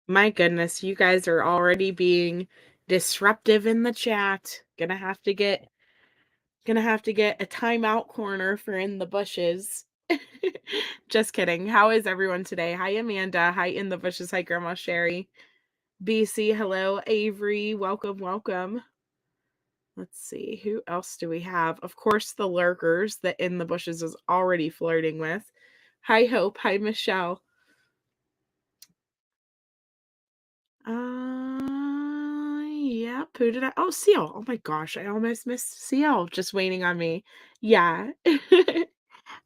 My goodness, you guys are already being disruptive in the chat. Gonna have to get a timeout corner for in the bushes. Just kidding. How is everyone today? Hi, Amanda. Hi, in the bushes. Hi, Grandma Sherry. BC, hello. Avery, welcome, welcome. Let's see, who else do we have? Of course, the lurkers that in the bushes is already flirting with. Hi, Hope. Hi, Michelle. Yeah, who did I? Oh, Seal. Oh my gosh, I almost missed Seal just waiting on me. Yeah.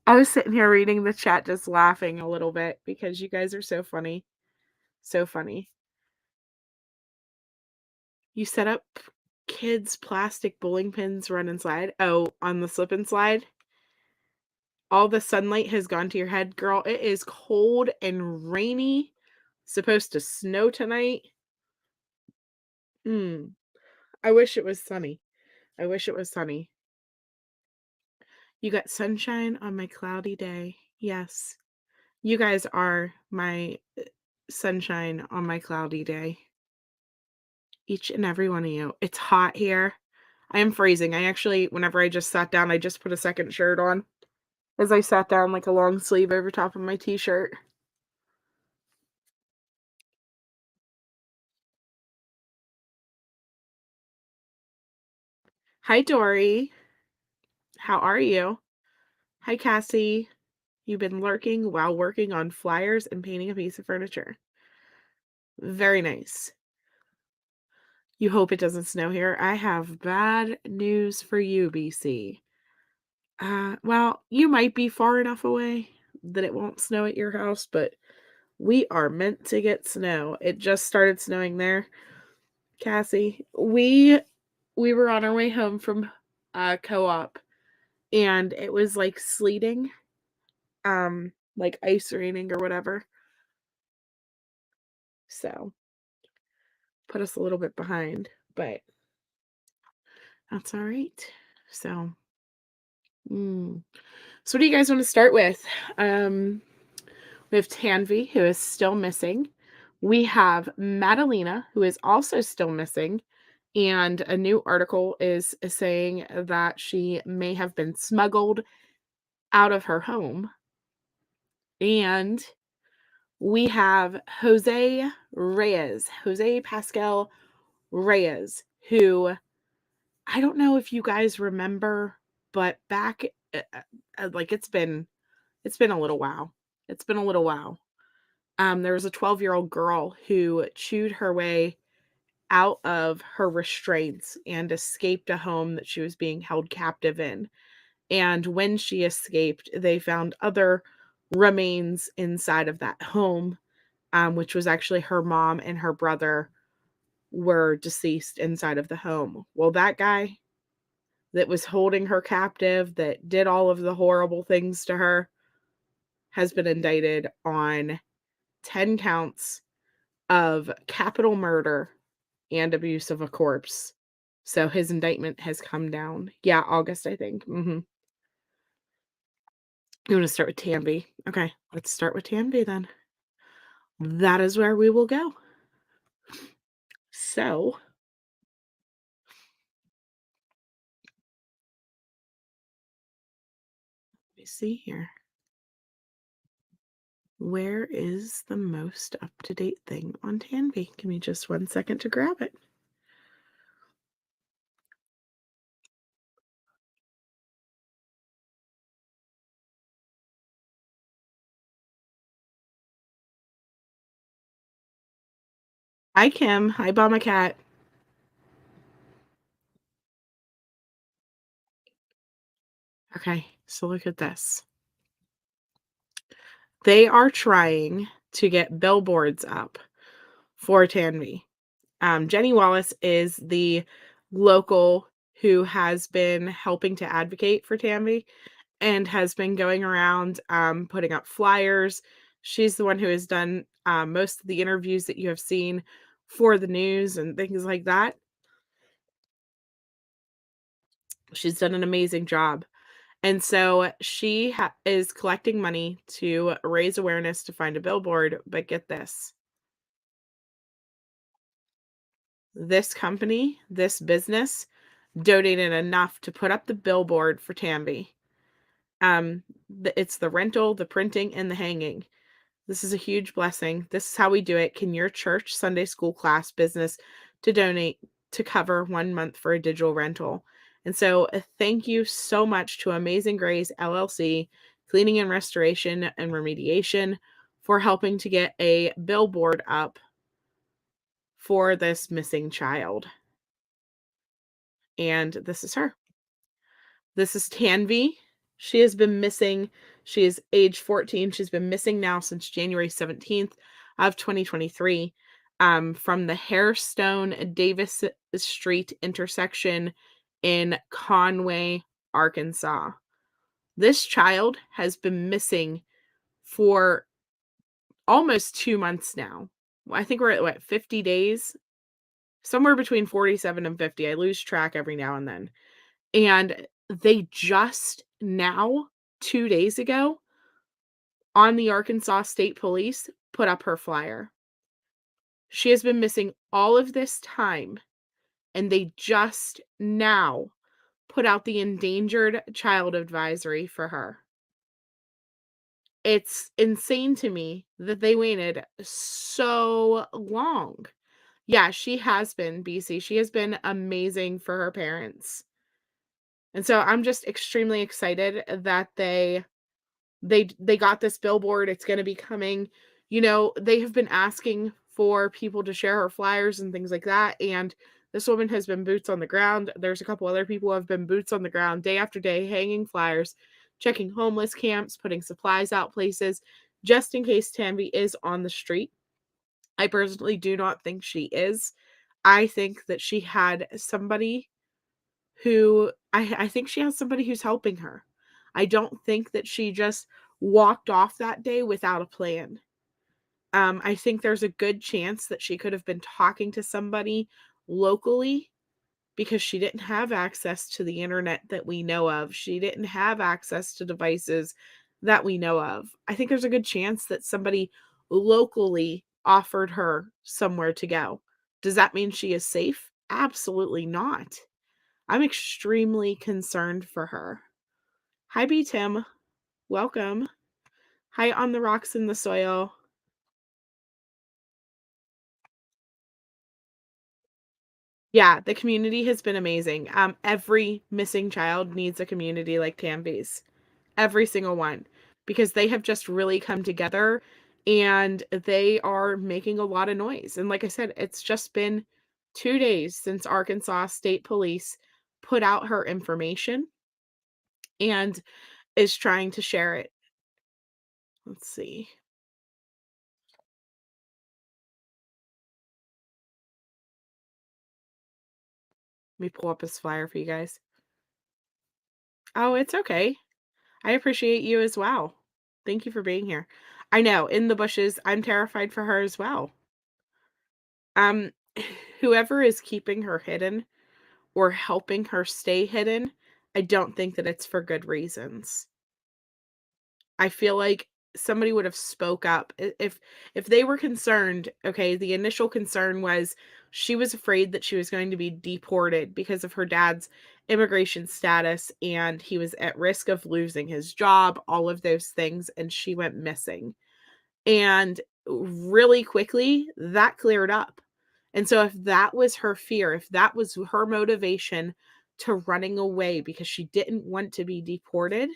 I was sitting here reading the chat just laughing a little bit because you guys are so funny. So funny. You set up kids' plastic bowling pins run and slide. Oh, on the slip and slide? All the sunlight has gone to your head, girl. It is cold and rainy. Supposed to snow tonight. I wish it was sunny. I wish it was sunny. You got sunshine on my cloudy day. Yes. You guys are my sunshine on my cloudy day. Each and every one of you. It's hot here. I am freezing. I actually, whenever I just sat down, I just put a second shirt on as I sat down, like a long sleeve over top of my t-shirt. Hi, Dory. How are you? Hi, Cassie. You've been lurking while working on flyers and painting a piece of furniture. Very nice. You hope it doesn't snow here. I have bad news for you, BC. Well, you might be far enough away that it won't snow at your house, but we are meant to get snow. It just started snowing there, Cassie. We were on our way home from co-op and it was like sleeting, like ice raining or whatever. So, put us a little bit behind, but that's all right. So, so what do you guys want to start with? We have Tanvi, who is still missing. We have Madalina, who is also still missing. And a new article is saying that she may have been smuggled out of her home. And we have Jose Reyes, Jose Pascal Reyes, who I don't know if you guys remember, but back like it's been a little while. It's been a little while. There was a 12-year-old girl who chewed her way out of her restraints and escaped a home that she was being held captive in. And when she escaped, they found other remains inside of that home, which was actually her mom and her brother were deceased inside of the home. Well, that guy that was holding her captive, that did all of the horrible things to her, has been indicted on 10 counts of capital murder and abuse of a corpse. So his indictment has come down. Yeah, August, I think. You want to start with Tanvi? Okay, let's start with Tanvi then. That is where we will go. So, let me see here. Where is the most up-to-date thing on Tanvi? Give me just 1 second to grab it. Hi, Kim. Hi, Bama Cat. Okay, so look at this. They are trying to get billboards up for Tanvi. Jenny Wallace is the local who has been helping to advocate for Tanvi and has been going around putting up flyers. She's the one who has done most of the interviews that you have seen for the news and things like that. She's done an amazing job. And so she is collecting money to raise awareness to find a billboard. But get this, this company, this business donated enough to put up the billboard for Tanvi. It's the rental, the printing, and the hanging. This is a huge blessing. This is how we do it. Can your church, Sunday school class, business to donate to cover 1 month for a digital rental? And so thank you so much to Amazing Grace LLC, Cleaning and Restoration and Remediation, for helping to get a billboard up for this missing child. And this is her. This is Tanvi. She has been missing. She is age 14. She's been missing now since January 17th of 2023, from the Hairstone Davis Street intersection in Conway, Arkansas. This child has been missing for almost 2 months now. I think we're at what, 50 days? Somewhere between 47 and 50. I lose track every now and then. And they just now, 2 days ago, on the Arkansas State Police, put up her flyer. She has been missing all of this time, and they just now put out the endangered child advisory for her. It's insane to me that they waited so long. Yeah, she has been, BC. She has been amazing for her parents. And so I'm just extremely excited that they got this billboard. It's going to be coming. They have been asking for people to share her flyers and things like that, and this woman has been boots on the ground. There's a couple other people who have been boots on the ground day after day, hanging flyers, checking homeless camps, putting supplies out places, just in case Tanvi is on the street. I personally do not think she is. I think that she had somebody who I think she has somebody who's helping her. I don't think that she just walked off that day without a plan. I think there's a good chance that she could have been talking to somebody locally, because she didn't have access to the internet that we know of. She didn't have access to devices that we know of. I think there's a good chance that somebody locally offered her somewhere to go. Does that mean she is safe? Absolutely not. I'm extremely concerned for her. Hi, B. Tim. Welcome. Hi, On the Rocks in the Soil. Yeah, the community has been amazing. Every missing child needs a community like Tanvi's. Every single one. Because they have just really come together, and they are making a lot of noise. And like I said, it's just been 2 days since Arkansas State Police put out her information and is trying to share it. Let's see. Let me pull up his flyer for you guys. Oh, it's okay. I appreciate you as well. Thank you for being here. I know, in the bushes, I'm terrified for her as well. Um, whoever is keeping her hidden or helping her stay hidden, I don't think that it's for good reasons. I feel like somebody would have spoke up. If they were concerned, okay, the initial concern was she was afraid that she was going to be deported because of her dad's immigration status, and he was at risk of losing his job, all of those things, and she went missing. And really quickly, that cleared up. And so if that was her fear, if that was her motivation to running away because she didn't want to be deported,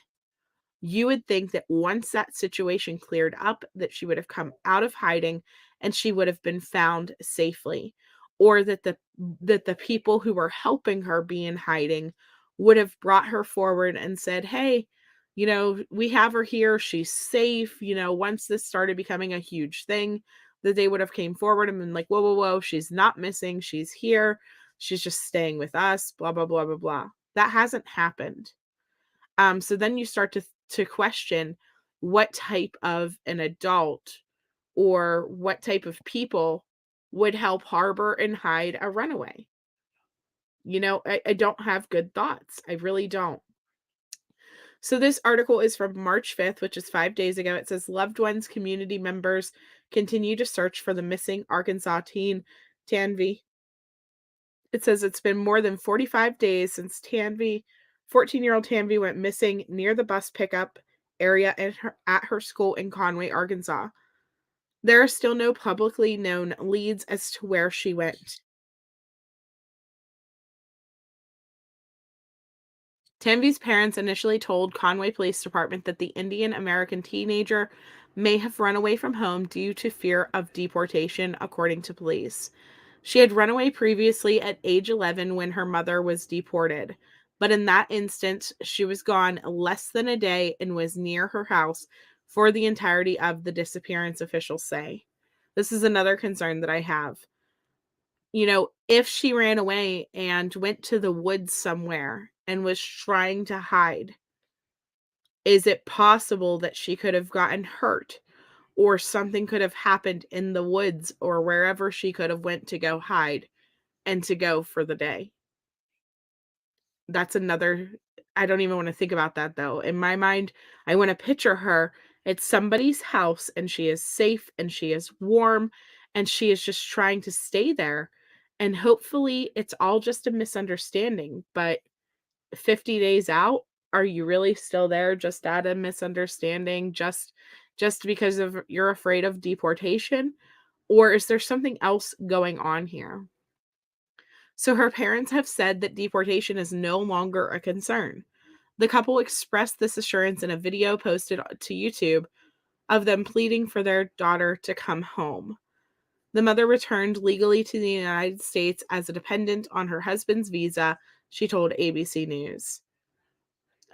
you would think that once that situation cleared up, that she would have come out of hiding and she would have been found safely, or that the people who were helping her be in hiding would have brought her forward and said, "Hey, we have her here. She's safe." Once this started becoming a huge thing, that they would have came forward and been like, "Whoa, whoa, whoa, she's not missing. She's here. She's just staying with us, blah, blah, blah, blah, blah." That hasn't happened. So then you start to question what type of an adult or what type of people would help harbor and hide a runaway. I don't have good thoughts. I really don't. So this article is from March 5th, which is 5 days ago. It says loved ones, community members continue to search for the missing Arkansas teen Tanvi. It says it's been more than 45 days since 14-year-old Tanvi went missing near the bus pickup area at her school in Conway, Arkansas. There are still no publicly known leads as to where she went. Tanvi's parents initially told Conway Police Department that the Indian American teenager may have run away from home due to fear of deportation, according to police. She had run away previously at age 11 when her mother was deported, but in that instance, she was gone less than a day and was near her house for the entirety of the disappearance, officials say. This is another concern that I have. If she ran away and went to the woods somewhere and was trying to hide, is it possible that she could have gotten hurt or something could have happened in the woods or wherever she could have went to go hide and to go for the day? That's another I don't even wanna think about that, though. In my mind, I wanna picture her at somebody's house, and she is safe, and she is warm, and she is just trying to stay there, and hopefully, it's all just a misunderstanding, but 50 days out, are you really still there just out of misunderstanding, just because of you're afraid of deportation? Or is there something else going on here? So her parents have said that deportation is no longer a concern. The couple expressed this assurance in a video posted to YouTube of them pleading for their daughter to come home. The mother returned legally to the United States as a dependent on her husband's visa, she told ABC News.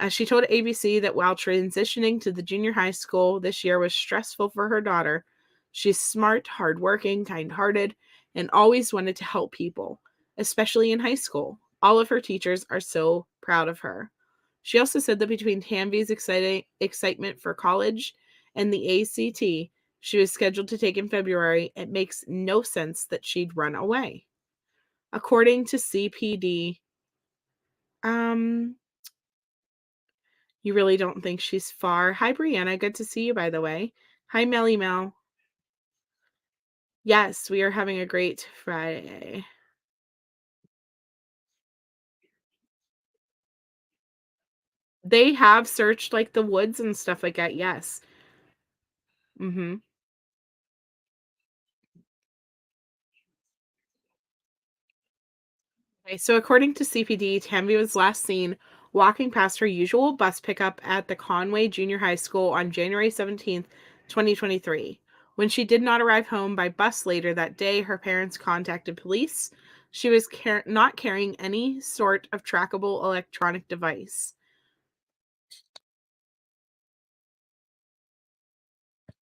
She told ABC that while transitioning to the junior high school this year was stressful for her daughter, she's smart, hardworking, kind hearted, and always wanted to help people, especially in high school. All of her teachers are so proud of her. She also said that between Tanvi's excitement for college and the ACT she was scheduled to take in February, it makes no sense that she'd run away. According to CPD, um, you really don't think she's far. Hi, Brianna. Good to see you, by the way. Hi, Melly Mel. Yes, we are having a great Friday. They have searched like the woods and stuff like that. Yes. Mm-hmm. Okay, so according to CPD, Tammy was last seen walking past her usual bus pickup at the Conway Junior High School on January 17th, 2023. When she did not arrive home by bus later that day, her parents contacted police. She was not carrying any sort of trackable electronic device.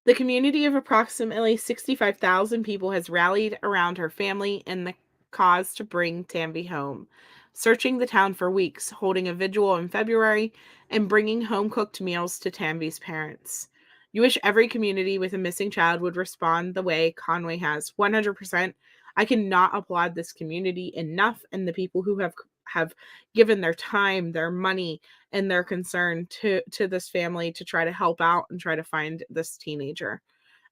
The community of approximately 65,000 people has rallied around her family in the cause to bring Tanvi home, searching the town for weeks, holding a vigil in February, and bringing home cooked meals to Tanvi's parents. You wish every community with a missing child would respond the way Conway has. 100%. I cannot applaud this community enough and the people who have given their time, their money, and their concern to this family to try to help out and try to find this teenager,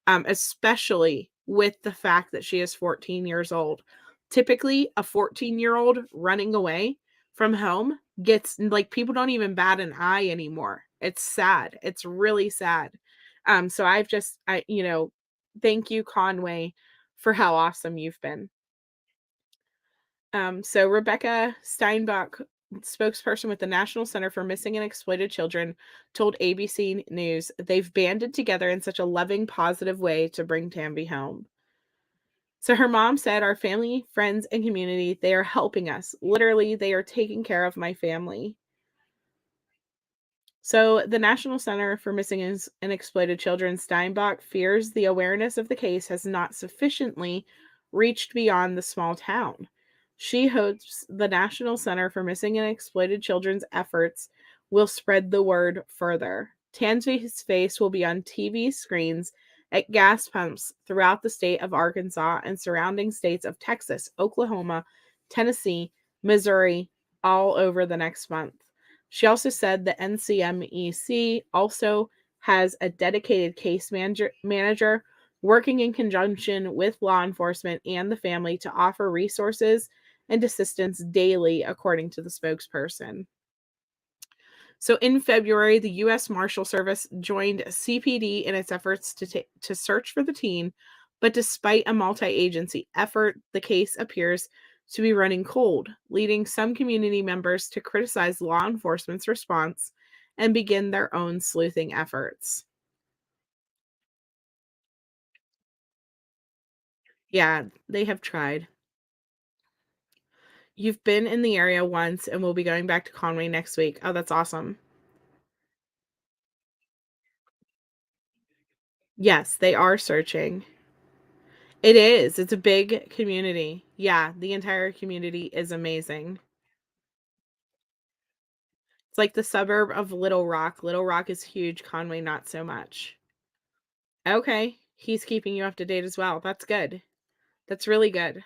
especially with the fact that she is 14 years old. Typically, a 14-year-old running away from home gets like people don't even bat an eye anymore. It's sad. It's really sad. So thank you, Conway, for how awesome you've been. So Rebecca Steinbach, spokesperson with the National Center for Missing and Exploited Children, told ABC News they've banded together in such a loving, positive way to bring Tambi home. So her mom said, "Our family, friends, and community, they are helping us. Literally, they are taking care of my family." So, the National Center for Missing and Exploited Children, Steinbach, fears the awareness of the case has not sufficiently reached beyond the small town. She hopes the National Center for Missing and Exploited Children's efforts will spread the word further. Tanvi's face will be on TV screens at gas pumps throughout the state of Arkansas and surrounding states of Texas, Oklahoma, Tennessee, Missouri, all over the next month. She also said the NCMEC also has a dedicated case manager working in conjunction with law enforcement and the family to offer resources and assistance daily, according to the spokesperson. So in February, the U.S. Marshal Service joined CPD in its efforts to search for the teen, but despite a multi-agency effort, the case appears to be running cold, leading some community members to criticize law enforcement's response and begin their own sleuthing efforts. Yeah, they have tried. You've been in the area once and we'll be going back to Conway next week. Oh, that's awesome. Yes, they are searching. It is. It's a big community. Yeah, the entire community is amazing. It's like the suburb of Little Rock. Little Rock is huge, Conway not so much. Okay, he's keeping you up to date as well. That's good. That's really good.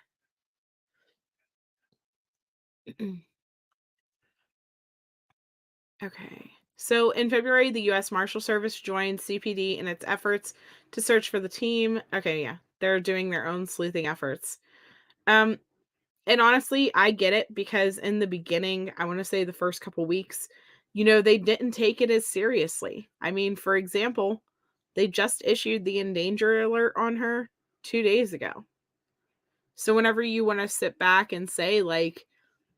Okay. So in February, the US Marshal Service joined CPD in its efforts to search for the team. Okay, yeah. They're doing their own sleuthing efforts. Um And honestly, I get it because in the beginning, I want to say the first couple weeks, they didn't take it as seriously. I mean, for example, they just issued the endanger alert on her 2 days ago. So whenever you want to sit back and say, like,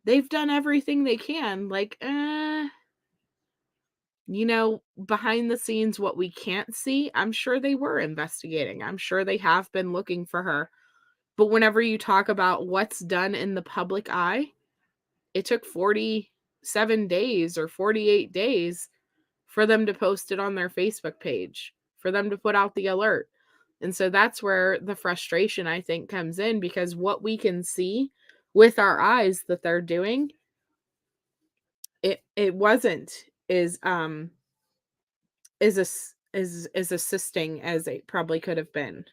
they've done everything they can, like, behind the scenes, what we can't see, I'm sure they were investigating. I'm sure they have been looking for her. But whenever you talk about what's done in the public eye, it took 47 days or 48 days for them to post it on their Facebook page, for them to put out the alert. And so that's where the frustration, I think, comes in, because what we can see with our eyes that they're doing, it wasn't is is assisting as it probably could have been.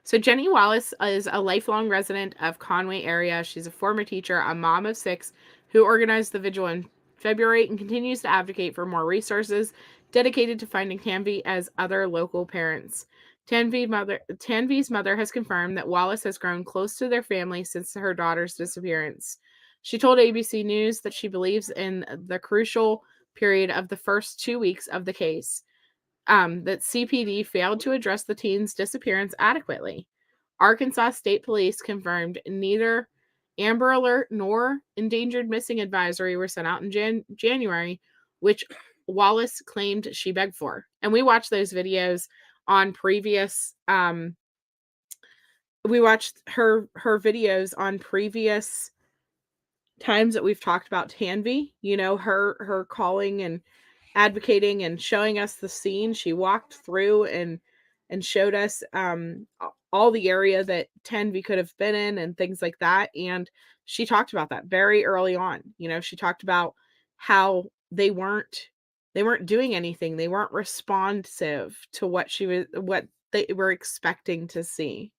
So Jenny Wallace is a lifelong resident of Conway area. She's a former teacher, a mom of six, who organized the vigil in February and continues to advocate for more resources dedicated to finding Tanvi as other local parents. Tanvi's mother has confirmed that Wallace has grown close to their family since her daughter's disappearance. She told ABC News that she believes in the crucial period of the first 2 weeks of the case, that CPD failed to address the teen's disappearance adequately. Arkansas State Police confirmed neither Amber Alert nor Endangered Missing Advisory were sent out in January, which Wallace claimed she begged for. And we watched those videos on previous. We watched her videos on previous times that we've talked about Tanvi. Her calling and advocating and showing us the scene. She walked through and showed us all the area that Tanvi could have been in and things like that. And she talked about that very early on. She talked about how they weren't doing anything. They weren't responsive to what they were expecting to see.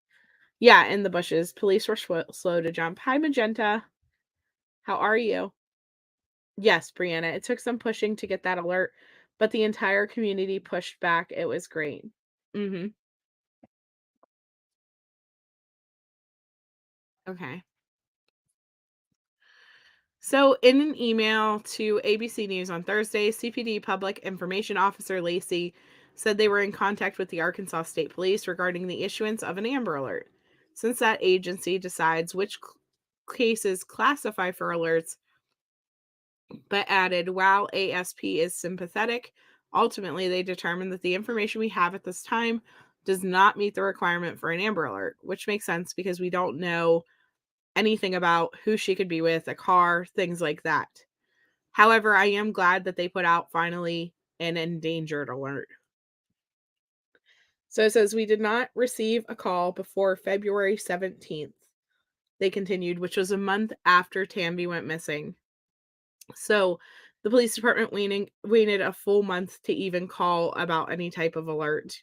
Yeah, in the bushes. Police were slow to jump. Hi, Magenta. How are you? Yes, Brianna. It took some pushing to get that alert, but the entire community pushed back. It was great. Mhm. Okay. So, in an email to ABC News on Thursday, CPD Public Information Officer Lacey said they were in contact with the Arkansas State Police regarding the issuance of an Amber Alert. Since that agency decides which cases classify for alerts, but added, while ASP is sympathetic, ultimately they determined that the information we have at this time does not meet the requirement for an Amber Alert, which makes sense because we don't know anything about who she could be with, a car, things like that. However, I am glad that they put out finally an endangered alert. So it says we did not receive a call before February 17th. They continued, which was a month after Tambi went missing. So The police department waited a full month to even call about any type of alert.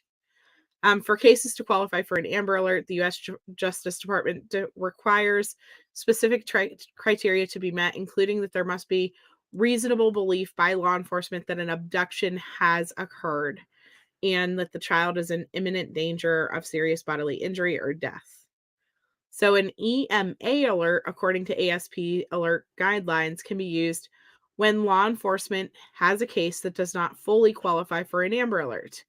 For cases to qualify for an Amber Alert, the U.S. Justice Department requires specific criteria to be met, including that there must be reasonable belief by law enforcement that an abduction has occurred and that the child is in imminent danger of serious bodily injury or death. So, an EMA alert, according to ASP alert guidelines, can be used when law enforcement has a case that does not fully qualify for an Amber Alert.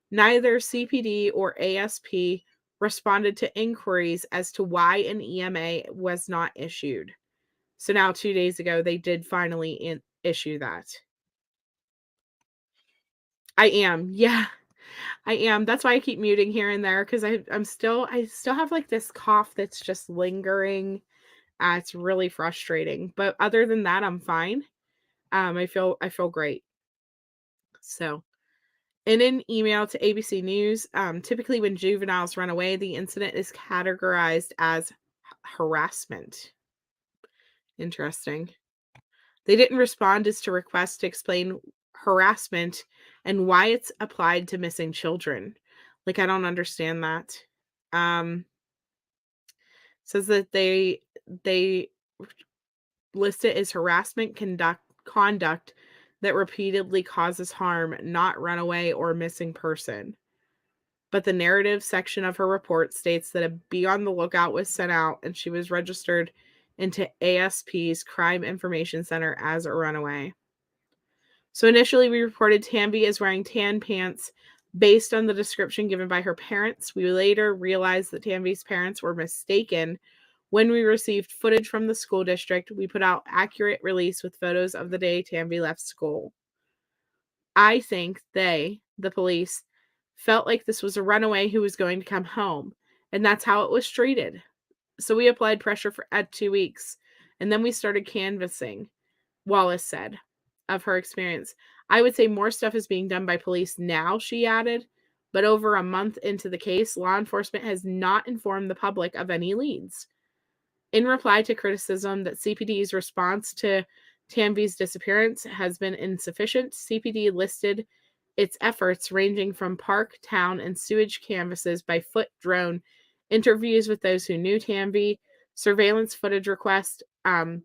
Neither CPD or ASP responded to inquiries as to why an EMA was not issued. So now 2 days ago, they did finally issue that. I am, yeah, I am. That's why I keep muting here and there because I still have like this cough that's just lingering. It's really frustrating, but other than that, I'm fine. I feel great. So in an email to ABC News, typically when juveniles run away, the incident is categorized as harassment. Interesting. They didn't respond as to requests to explain harassment and why it's applied to missing children. Like, I don't understand that. Um, says that they list it as harassment conduct that repeatedly causes harm, not runaway or missing person. But the narrative section of her report states that a be on the lookout was sent out and she was registered into ASP's Crime Information Center as a runaway. So initially, we reported Tanvi as wearing tan pants based on the description given by her parents. We later realized that Tanvi's parents were mistaken. When we received footage from the school district, we put out accurate release with photos of the day Tanvi left school. I think the police, felt like this was a runaway who was going to come home, and that's how it was treated. So we applied pressure for at 2 weeks, and then we started canvassing, Wallace said, of her experience. I would say more stuff is being done by police now, she added, but over a month into the case, law enforcement has not informed the public of any leads. In reply to criticism that CPD's response to Tanvi's disappearance has been insufficient, CPD listed its efforts ranging from park, town, and sewage canvasses by foot drone, interviews with those who knew Tanvi, surveillance footage requests, and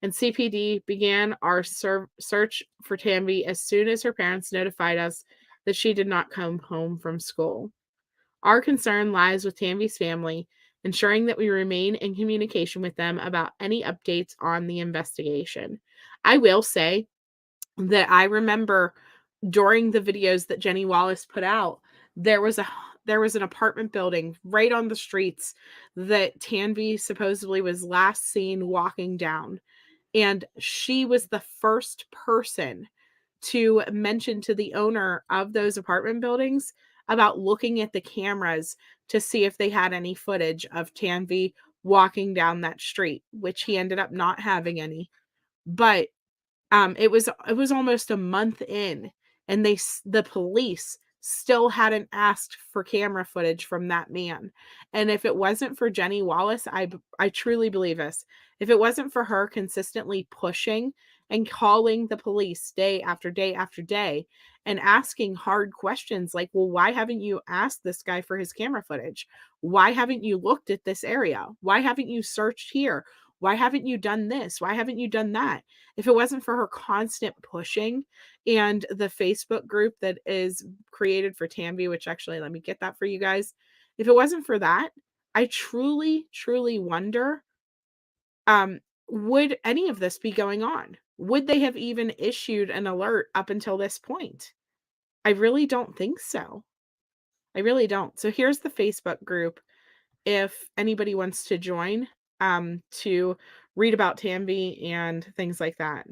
CPD began our search for Tanvi as soon as her parents notified us that she did not come home from school. Our concern lies with Tanvi's family, ensuring that we remain in communication with them about any updates on the investigation. I will say that I remember during the videos that Jenny Wallace put out, there was a there was an apartment building right on the streets that Tanvi supposedly was last seen walking down. And she was the first person to mention to the owner of those apartment buildings about looking at the cameras to see if they had any footage of Tanvi walking down that street, which he ended up not having any. But it was almost a month in, and the police still hadn't asked for camera footage from that man. And if it wasn't for Jenny Wallace, I truly believe this. If it wasn't for her consistently pushing and calling the police day after day after day and asking hard questions like, well, why haven't you asked this guy for his camera footage? Why haven't you looked at this area? Why haven't you searched here? Why haven't you done this? Why haven't you done that? If it wasn't for her constant pushing and the Facebook group that is created for Tanvi, which actually, let me get that for you guys. If it wasn't for that, I truly, truly wonder, um, would any of this be going on? Would they have even issued an alert up until this point? I really don't think so. I really don't. So here's the Facebook group if anybody wants to join, to read about Tanvi and things like that.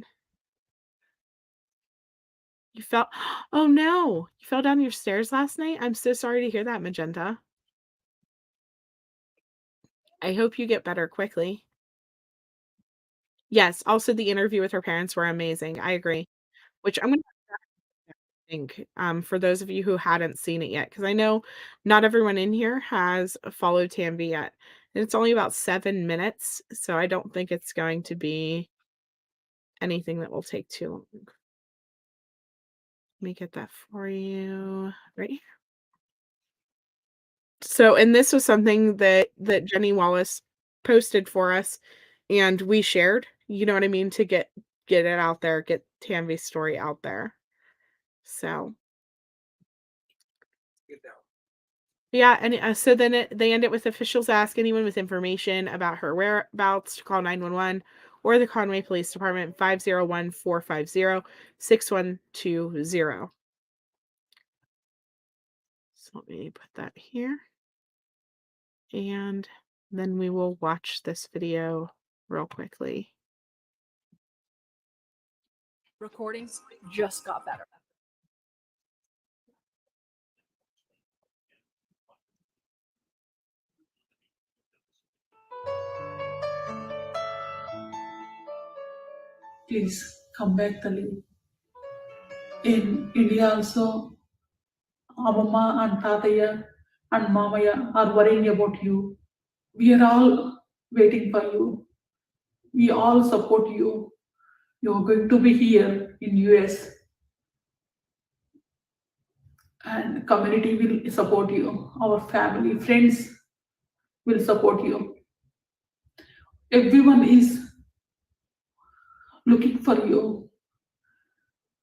You fell Oh, no. You fell down your stairs last night? I'm so sorry to hear that, Magenta. I hope you get better quickly. Yes, also the interview with her parents were amazing. I agree. Which I'm gonna think, for those of you who hadn't seen it yet, because I know not everyone in here has followed Tanvi yet. And it's only about 7 minutes, so I don't think it's going to be anything that will take too long. Let me get that for you right here. So, and this was something that Jenny Wallace posted for us, and we shared, you know what I mean, to get it out there, get Tanvi's story out there. So yeah, and so then they end it with officials ask anyone with information about her whereabouts to call 911 or the Conway Police Department 501-450-6120. So let me put that here. And then we will watch this video real quickly. Recordings just got better. Please come back, Tali. In India also, Amama and Tataya and Mamaya are worrying about you. We are all waiting for you. We all support you. You are going to be here in US, and community will support you. Our family, friends will support you. Everyone is looking for you,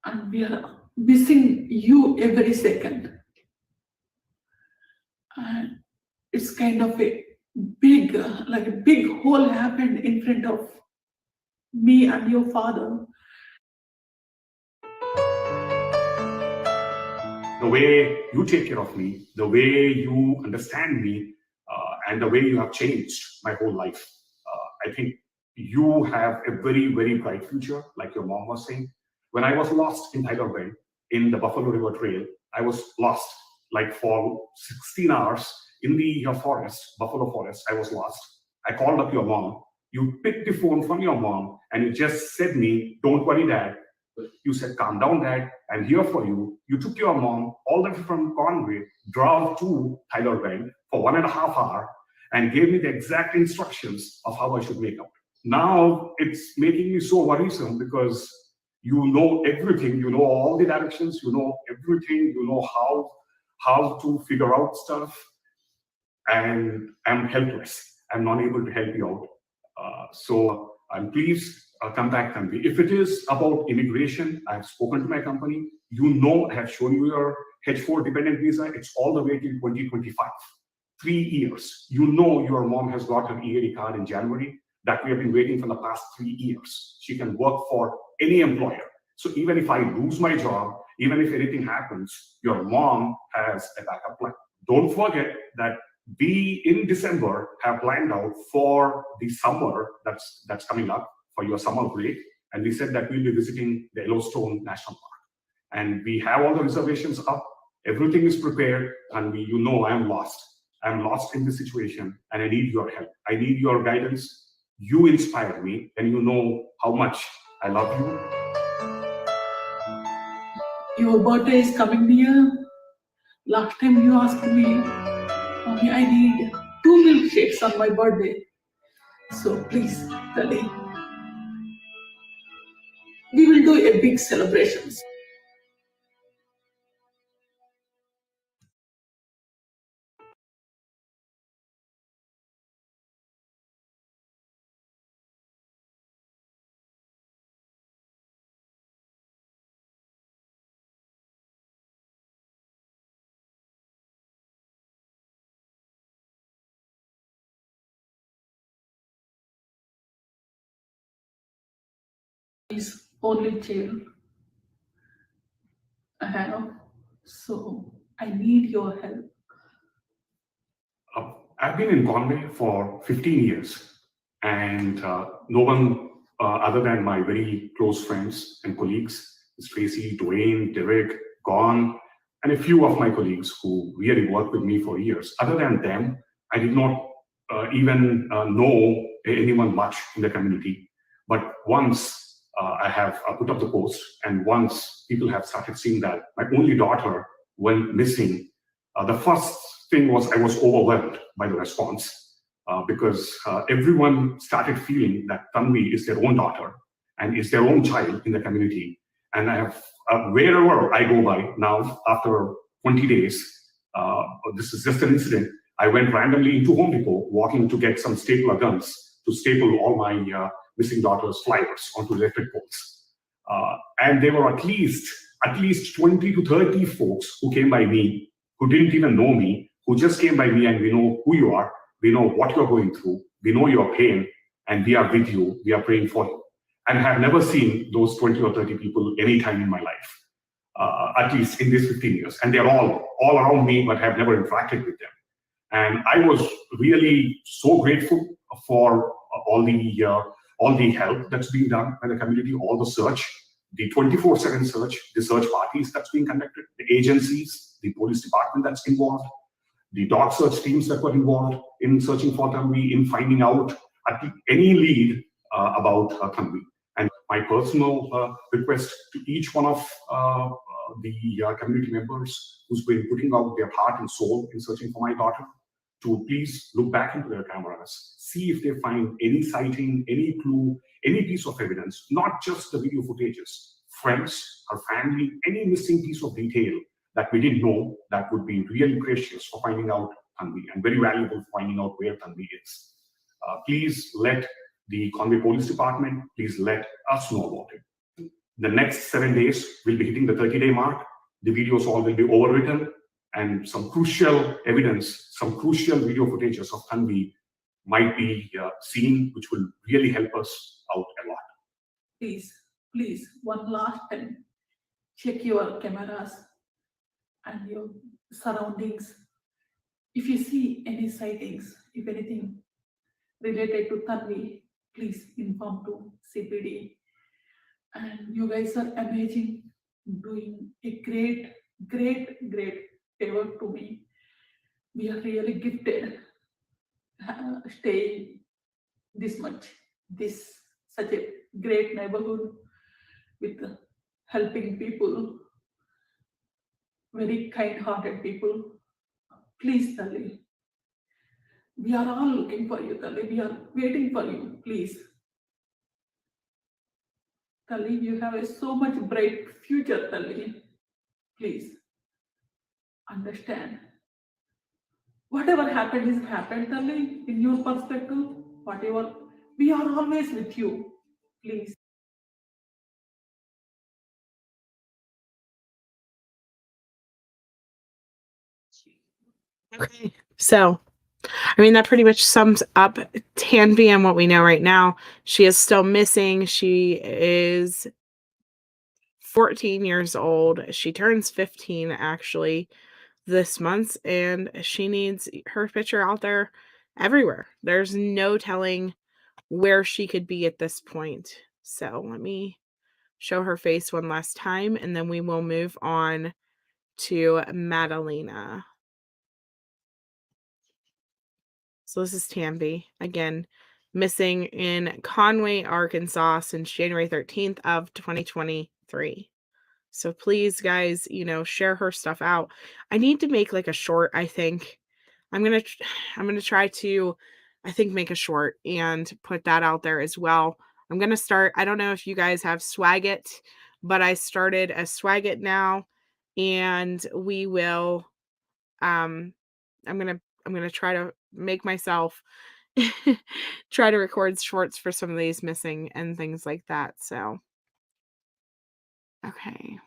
and we are missing you every second. And it's kind of a big, like a big hole happened in front of me and your father. The way you take care of me, the way you understand me, and the way you have changed my whole life. I think you have a very, very bright future, like your mom was saying. When I was lost in Tiger Bend, in the Buffalo River Trail, I was lost like for 16 hours in the forest, Buffalo Forest. I was lost. I called up your mom. You picked the phone from your mom and you just said me, "Don't worry, Dad." You said, "Calm down, Dad. I'm here for you." You took your mom all the way from Conway, drove to Tyler Bend for 1.5 hours, and gave me the exact instructions of how I should make up. Now it's making me so worrisome because you know everything. You know all the directions. You know everything. You know how to figure out stuff, and I'm helpless. I'm not able to help you out. So please come back, Tanvi. If it is about immigration, I've spoken to my company. You know, I have shown you your H4 dependent visa. It's all the way till 2025. 3 years. You know your mom has got her EAD card in January that we have been waiting for the past 3 years. She can work for any employer. So even if I lose my job, even if anything happens, your mom has a backup plan. Don't forget that we in December have planned out for the summer that's coming up for your summer break, and we said that we'll be visiting the Yellowstone National Park, and we have all the reservations up. Everything is prepared, and you know I'm lost. I'm lost in this situation, and I need your help. I need your guidance. You inspired me, and you know how much I love you. Your birthday is coming near. Last time you asked me, "Mommy, I need 2 milkshakes on my birthday." So please, Tali, we will do a big celebration. His only child I have, so I need your help. I've been in Conway for 15 years, and no one other than my very close friends and colleagues, Tracy, Dwayne, Derek, Gon, and a few of my colleagues who really worked with me for years. Other than them, I did not even know anyone much in the community. But once I have put up the post, and once people have started seeing that my only daughter went missing, the first thing was I was overwhelmed by the response because everyone started feeling that Tanvi is their own daughter, and is their own child in the community. And I have, wherever I go by now, after 20 days, this is just an incident. I went randomly into Home Depot, walking to get some stapler guns to staple all my missing daughter's flyers onto electric poles. And there were at least 20 to 30 folks who came by me, who didn't even know me, who just came by me, and we know who you are, we know what you're going through, we know your pain, and we are with you, we are praying for you. And I have never seen those 20 or 30 people any time in my life, at least in these 15 years. And they're all around me, but have never interacted with them. And I was really so grateful for all the help that's being done by the community, all the search, the 24/7 search, the search parties that's being conducted, the agencies, the police department that's involved, the dog search teams that were involved in searching for Tanvi, in finding out any lead about Tanvi. And my personal request to each one of the community members who's been putting out their heart and soul in searching for my daughter, to please look back into their cameras, see if they find any sighting, any clue, any piece of evidence, not just the video footages, friends, her family, any missing piece of detail that we didn't know, that would be really precious for finding out Tanvi, and very valuable for finding out where Tanvi is. Please let the Conway Police Department, please let us know about it. The next 7 days, we'll be hitting the 30-day mark. The videos all will be overwritten, and some crucial evidence, some crucial video footages of Tanvi might be seen, which will really help us out a lot. Please, one last time, check your cameras and your surroundings. If you see any sightings, if anything related to Tanvi, please inform to CPD. And you guys are amazing, doing a great favor to me. We are really gifted staying such a great neighborhood with helping people, very kind-hearted people. Please, Talli, we are all looking for you, Talli. We are waiting for you, please. Talli, you have so much bright future, Talli. Please, understand. Whatever happened is happened, Talli, in your perspective, whatever, we are always with you, please. Okay. So, I mean, that pretty much sums up Tanvi and what we know right now. She is still missing. She is 14 years old. She turns 15 actually this month, and she needs her picture out there everywhere. There's no telling where she could be at this point. So let me show her face one last time, and then we will move on to Madalina. So this is Tanvi, again, missing in Conway, Arkansas since January 13th of 2023. So please, guys, share her stuff out. I need to make like a short, I think. I'm going to try to, I think, make a short and put that out there as well. I'm going to start, I don't know if you guys have Swagit, but I started a Swagit now, and we will, I'm going to try to make myself try to record shorts for some of these missing and things like that. So, okay.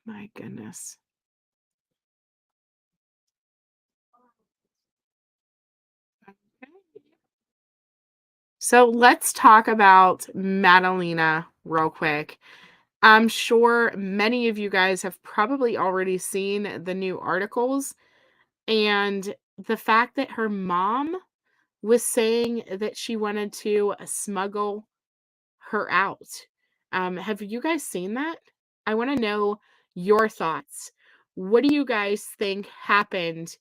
My goodness. Okay. So let's talk about Madalina real quick. I'm sure many of you guys have probably already seen the new articles, and the fact that her mom was saying that she wanted to smuggle her out. Have you guys seen that? I want to know your thoughts. What do you guys think happened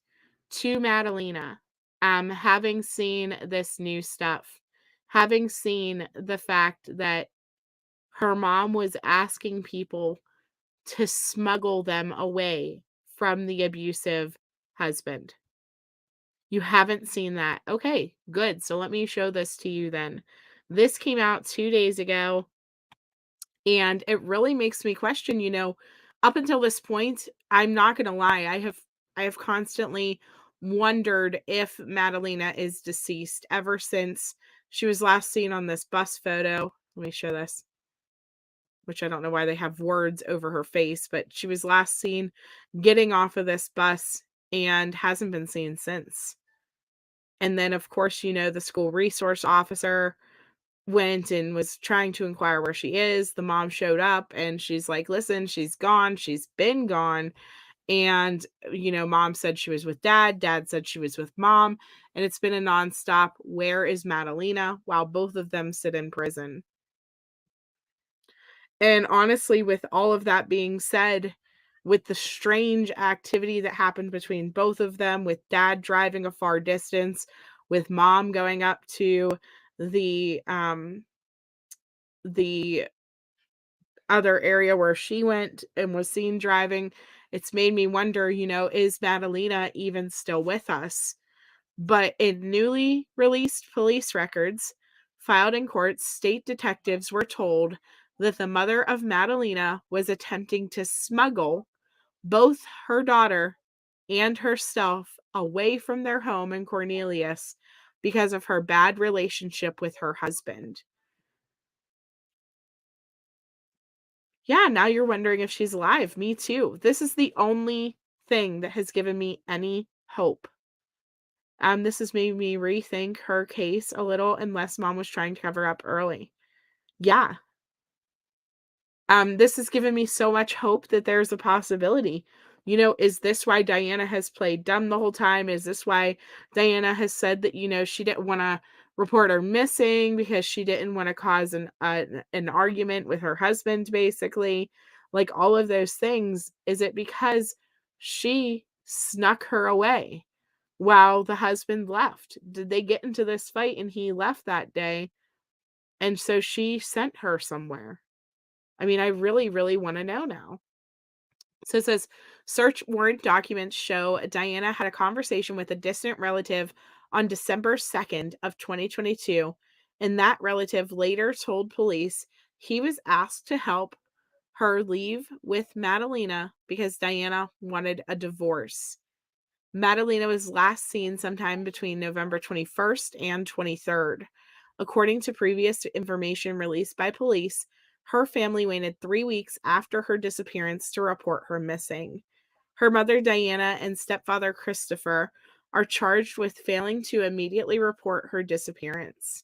to Madalina? Having seen this new stuff, having seen the fact that her mom was asking people to smuggle them away from the abusive husband. You haven't seen that. Okay, good. So let me show this to you then. This came out 2 days ago, and it really makes me question, up until this point, I'm not gonna lie, I have constantly wondered if Madalina is deceased ever since she was last seen on this bus photo. Let me show this, which I don't know why they have words over her face, but she was last seen getting off of this bus and hasn't been seen since. And then, of course, the school resource officer went and was trying to inquire where she is. The mom showed up and she's like, listen, she's gone. She's been gone. And, mom said she was with dad. Dad said she was with mom. And it's been a nonstop. Where is Madalina? While both of them sit in prison. And honestly, with all of that being said, with the strange activity that happened between both of them, with dad driving a far distance, with mom going up to the the other area where she went and was seen driving, it's made me wonder, is Madalina even still with us? But in newly released police records filed in court, state detectives were told that the mother of Madalina was attempting to smuggle both her daughter and herself away from their home in Cornelius because of her bad relationship with her husband. Yeah, now you're wondering if she's alive. Me too. This is the only thing that has given me any hope. This has made me rethink her case a little, unless mom was trying to cover up early. Yeah. This has given me so much hope that there's a possibility. Is this why Diana has played dumb the whole time? Is this why Diana has said that, she didn't want to report her missing because she didn't want to cause an argument with her husband, basically? Like all of those things. Is it because she snuck her away while the husband left? Did they get into this fight and he left that day? And so she sent her somewhere. I mean, I really, really want to know now. So it says search warrant documents show Diana had a conversation with a distant relative on December 2nd of 2022, and that relative later told police he was asked to help her leave with Madalina because Diana wanted a divorce. Madalina was last seen sometime between November 21st and 23rd. According to previous information released by police, her family waited 3 weeks after her disappearance to report her missing. Her mother, Diana, and stepfather, Christopher, are charged with failing to immediately report her disappearance.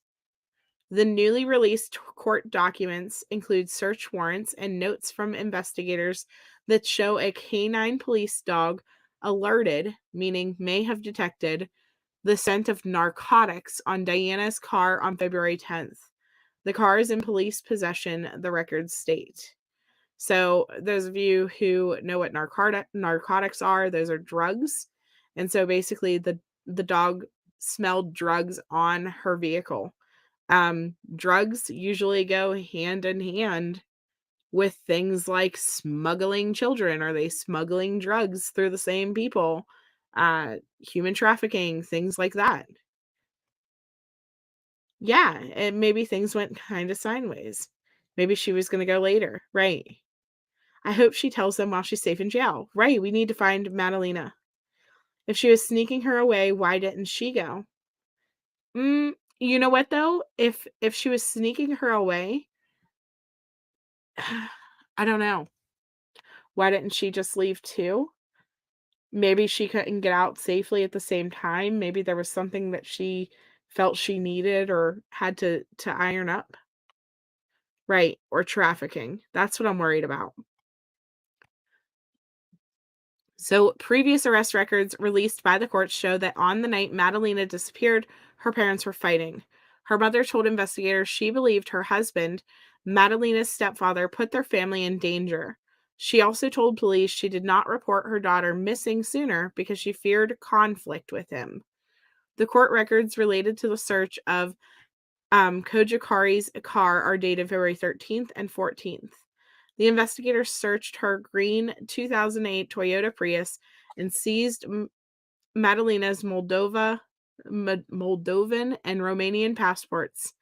The newly released court documents include search warrants and notes from investigators that show a canine police dog alerted, meaning may have detected, the scent of narcotics on Diana's car on February 10th. The car is in police possession, the records state. So those of you who know what narcotics are, those are drugs. And so basically the dog smelled drugs on her vehicle. Drugs usually go hand in hand with things like smuggling children. Are they smuggling drugs through the same people? Human trafficking, things like that. Yeah, and maybe things went kind of sideways. Maybe she was going to go later. Right. I hope she tells them while she's safe in jail. Right, we need to find Madalina. If she was sneaking her away, why didn't she go? You know what though? If she was sneaking her away, I don't know. Why didn't she just leave too? Maybe she couldn't get out safely at the same time. Maybe there was something that she felt she needed or had to iron up. Right, or trafficking. That's what I'm worried about. So, previous arrest records released by the courts show that on the night Madalina disappeared, her parents were fighting. Her mother told investigators she believed her husband, Madalina's stepfather, put their family in danger. She also told police she did not report her daughter missing sooner because she feared conflict with him. The court records related to the search of Cojocari's car are dated February 13th and 14th. The investigators searched her green 2008 Toyota Prius and seized Madalina's Moldovan and Romanian passports.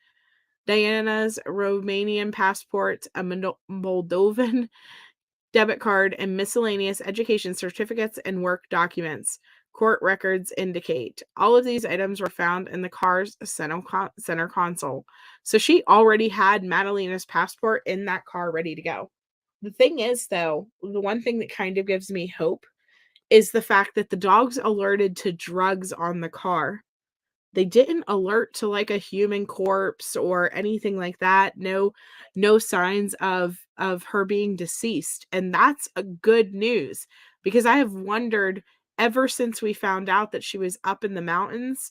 Diana's Romanian passport, a Moldovan debit card, and miscellaneous education certificates and work documents. Court records indicate all of these items were found in the car's center console. So she already had Madalina's passport in that car ready to go. The thing is, though, the one thing that kind of gives me hope is the fact that the dogs alerted to drugs on the car. They didn't alert to like a human corpse or anything like that. No signs of her being deceased. And that's a good news, because I have wondered ever since we found out that she was up in the mountains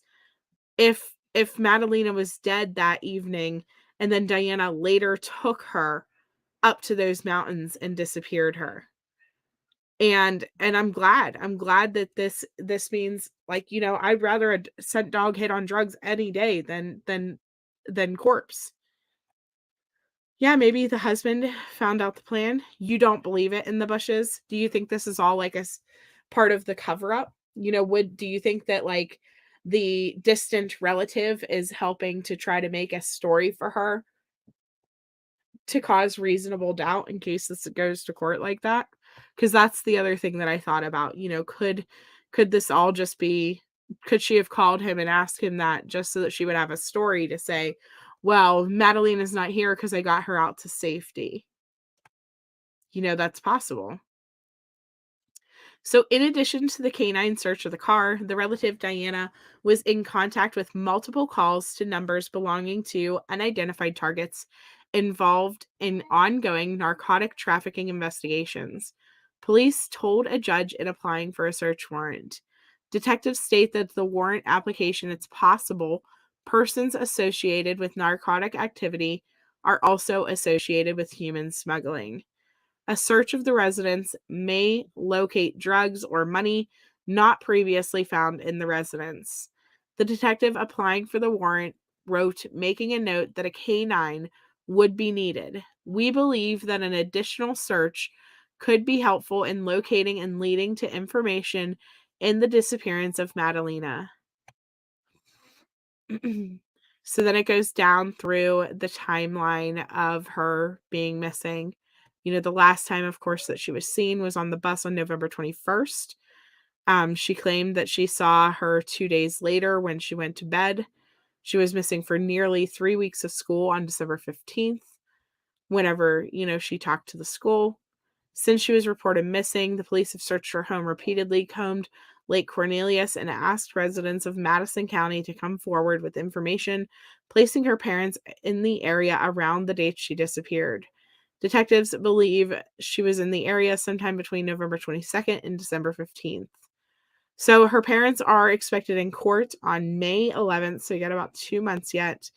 if Madalina was dead that evening and then Diana later took her up to those mountains and disappeared her. And I'm glad that this means, like, you know, I'd rather a scent dog hit on drugs any day than corpse. Yeah, maybe the husband found out the plan. You don't believe it in the bushes. Do you think this is all like part of the cover up? You know, do you think that like the distant relative is helping to try to make a story for her to cause reasonable doubt in case this goes to court like that? Because that's the other thing that I thought about. You know, could this all just be, could she have called him and asked him that just so that she would have a story to say, well, Madalina's not here because I got her out to safety? You know, that's possible. So, in addition to the canine search of the car, the relative Diana was in contact with multiple calls to numbers belonging to unidentified targets involved in ongoing narcotic trafficking investigations. Police told a judge in applying for a search warrant. Detectives state that the warrant application, it's possible persons associated with narcotic activity are also associated with human smuggling. A search of the residence may locate drugs or money not previously found in the residence. The detective applying for the warrant wrote, making a note that a canine would be needed. We believe that an additional search could be helpful in locating and leading to information in the disappearance of Madalina. So then it goes down through the timeline of her being missing. You know, the last time, of course, that she was seen was on the bus on November 21st. She claimed that she saw her 2 days later when she went to bed. She was missing for nearly 3 weeks of school on December 15th, whenever, you know, she talked to the school. Since she was reported missing, the police have searched her home repeatedly, combed Lake Cornelius, and asked residents of Madison County to come forward with information, placing her parents in the area around the date she disappeared. Detectives believe she was in the area sometime between November 22nd and December 15th. So her parents are expected in court on May 11th, so you got about 2 months yet.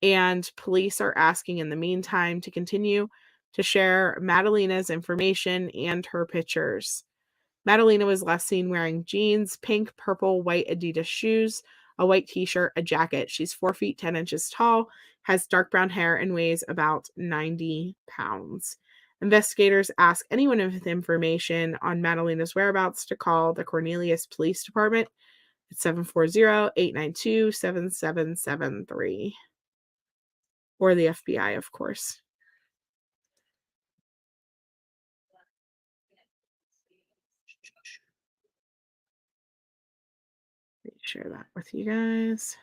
And police are asking in the meantime to continue to share Madalina's information and her pictures. Madalina was last seen wearing jeans, pink, purple, white Adidas shoes, a white t-shirt, a jacket. She's 4 feet 10 inches tall, has dark brown hair, and weighs about 90 pounds. Investigators ask anyone with information on Madalina's whereabouts to call the Cornelius Police Department at 740-892-7773. Or the FBI, of course. Let me share that with you guys.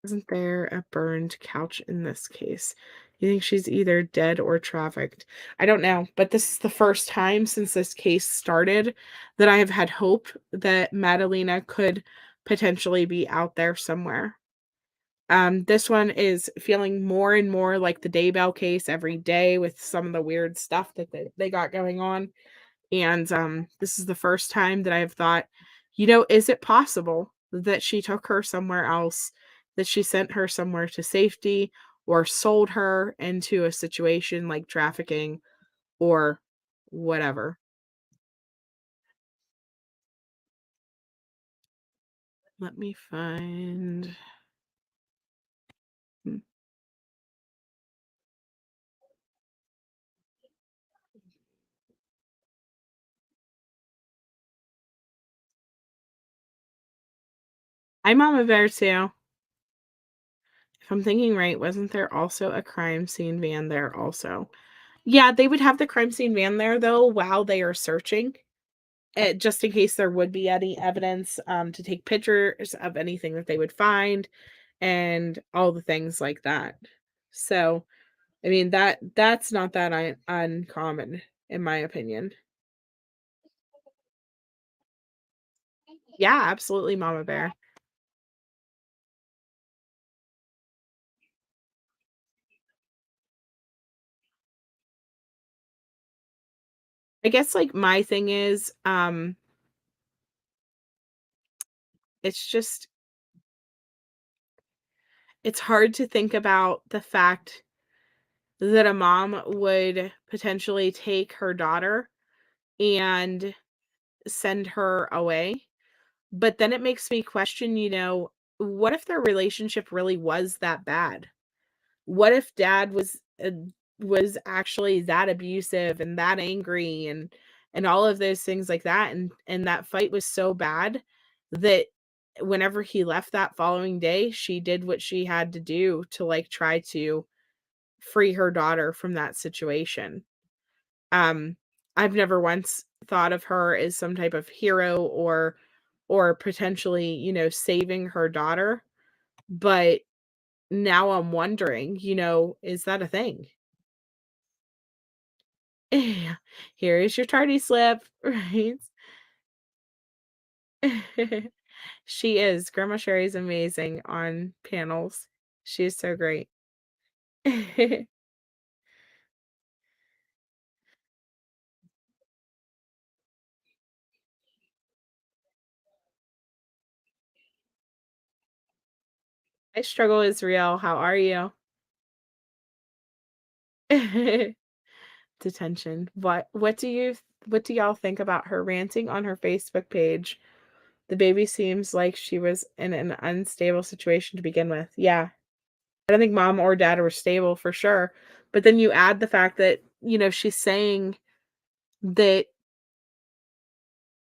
Isn't there a burned couch in this case? You think she's either dead or trafficked? I don't know, but this is the first time since this case started that I have had hope that Madalina could potentially be out there somewhere. This one is feeling more and more like the Daybell case every day with some of the weird stuff that they got going on. And this is the first time that I've thought, you know, is it possible that she took her somewhere else, that she sent her somewhere to safety, or sold her into a situation like trafficking or whatever? Let me find. Hmm. Hi, Mama Bear too. If I'm thinking right, wasn't there also a crime scene van there also? Yeah, they would have the crime scene van there, though, while they are searching, just in case there would be any evidence, to take pictures of anything that they would find and all the things like that. So, I mean, that's not that uncommon, in my opinion. Yeah, absolutely, Mama Bear. I guess, like, my thing is, it's just it's hard to think about the fact that a mom would potentially take her daughter and send her away. But then it makes me question, what if their relationship really was that bad? What if dad was actually that abusive and that angry and all of those things like that, and that fight was so bad that whenever he left that following day, she did what she had to do to, like, try to free her daughter from that situation. Um, I've never once thought of her as some type of hero or potentially, saving her daughter, but now I'm wondering, is that a thing? Yeah. Here is your tardy slip, right? She is. Grandma Sherry's amazing on panels. She is so great. I struggle is real. How are you? Detention. What do y'all think about her ranting on her Facebook page? The baby seems like she was in an unstable situation to begin with. Yeah. I don't think mom or dad were stable for sure. But then you add the fact that, she's saying that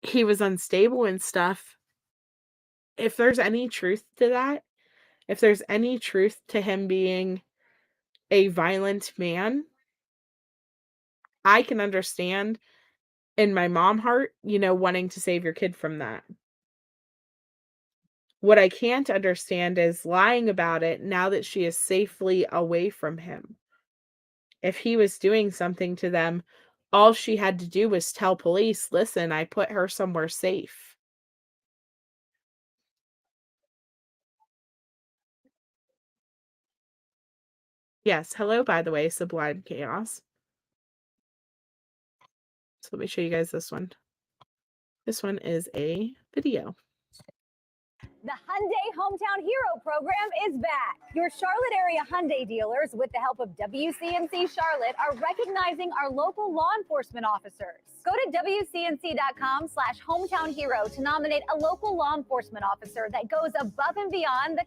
he was unstable and stuff. If there's any truth to that, if there's any truth to him being a violent man, I can understand in my mom heart, wanting to save your kid from that. What I can't understand is lying about it now that she is safely away from him. If he was doing something to them, all she had to do was tell police, "Listen, I put her somewhere safe." Yes, hello, by the way, Sublime Chaos. So let me show you guys this one. This one is a video. The Hyundai Hometown Hero program is back. Your Charlotte area Hyundai dealers, with the help of WCNC Charlotte, are recognizing our local law enforcement officers. Go to WCNC.com/hometown hero to nominate a local law enforcement officer that goes above and beyond the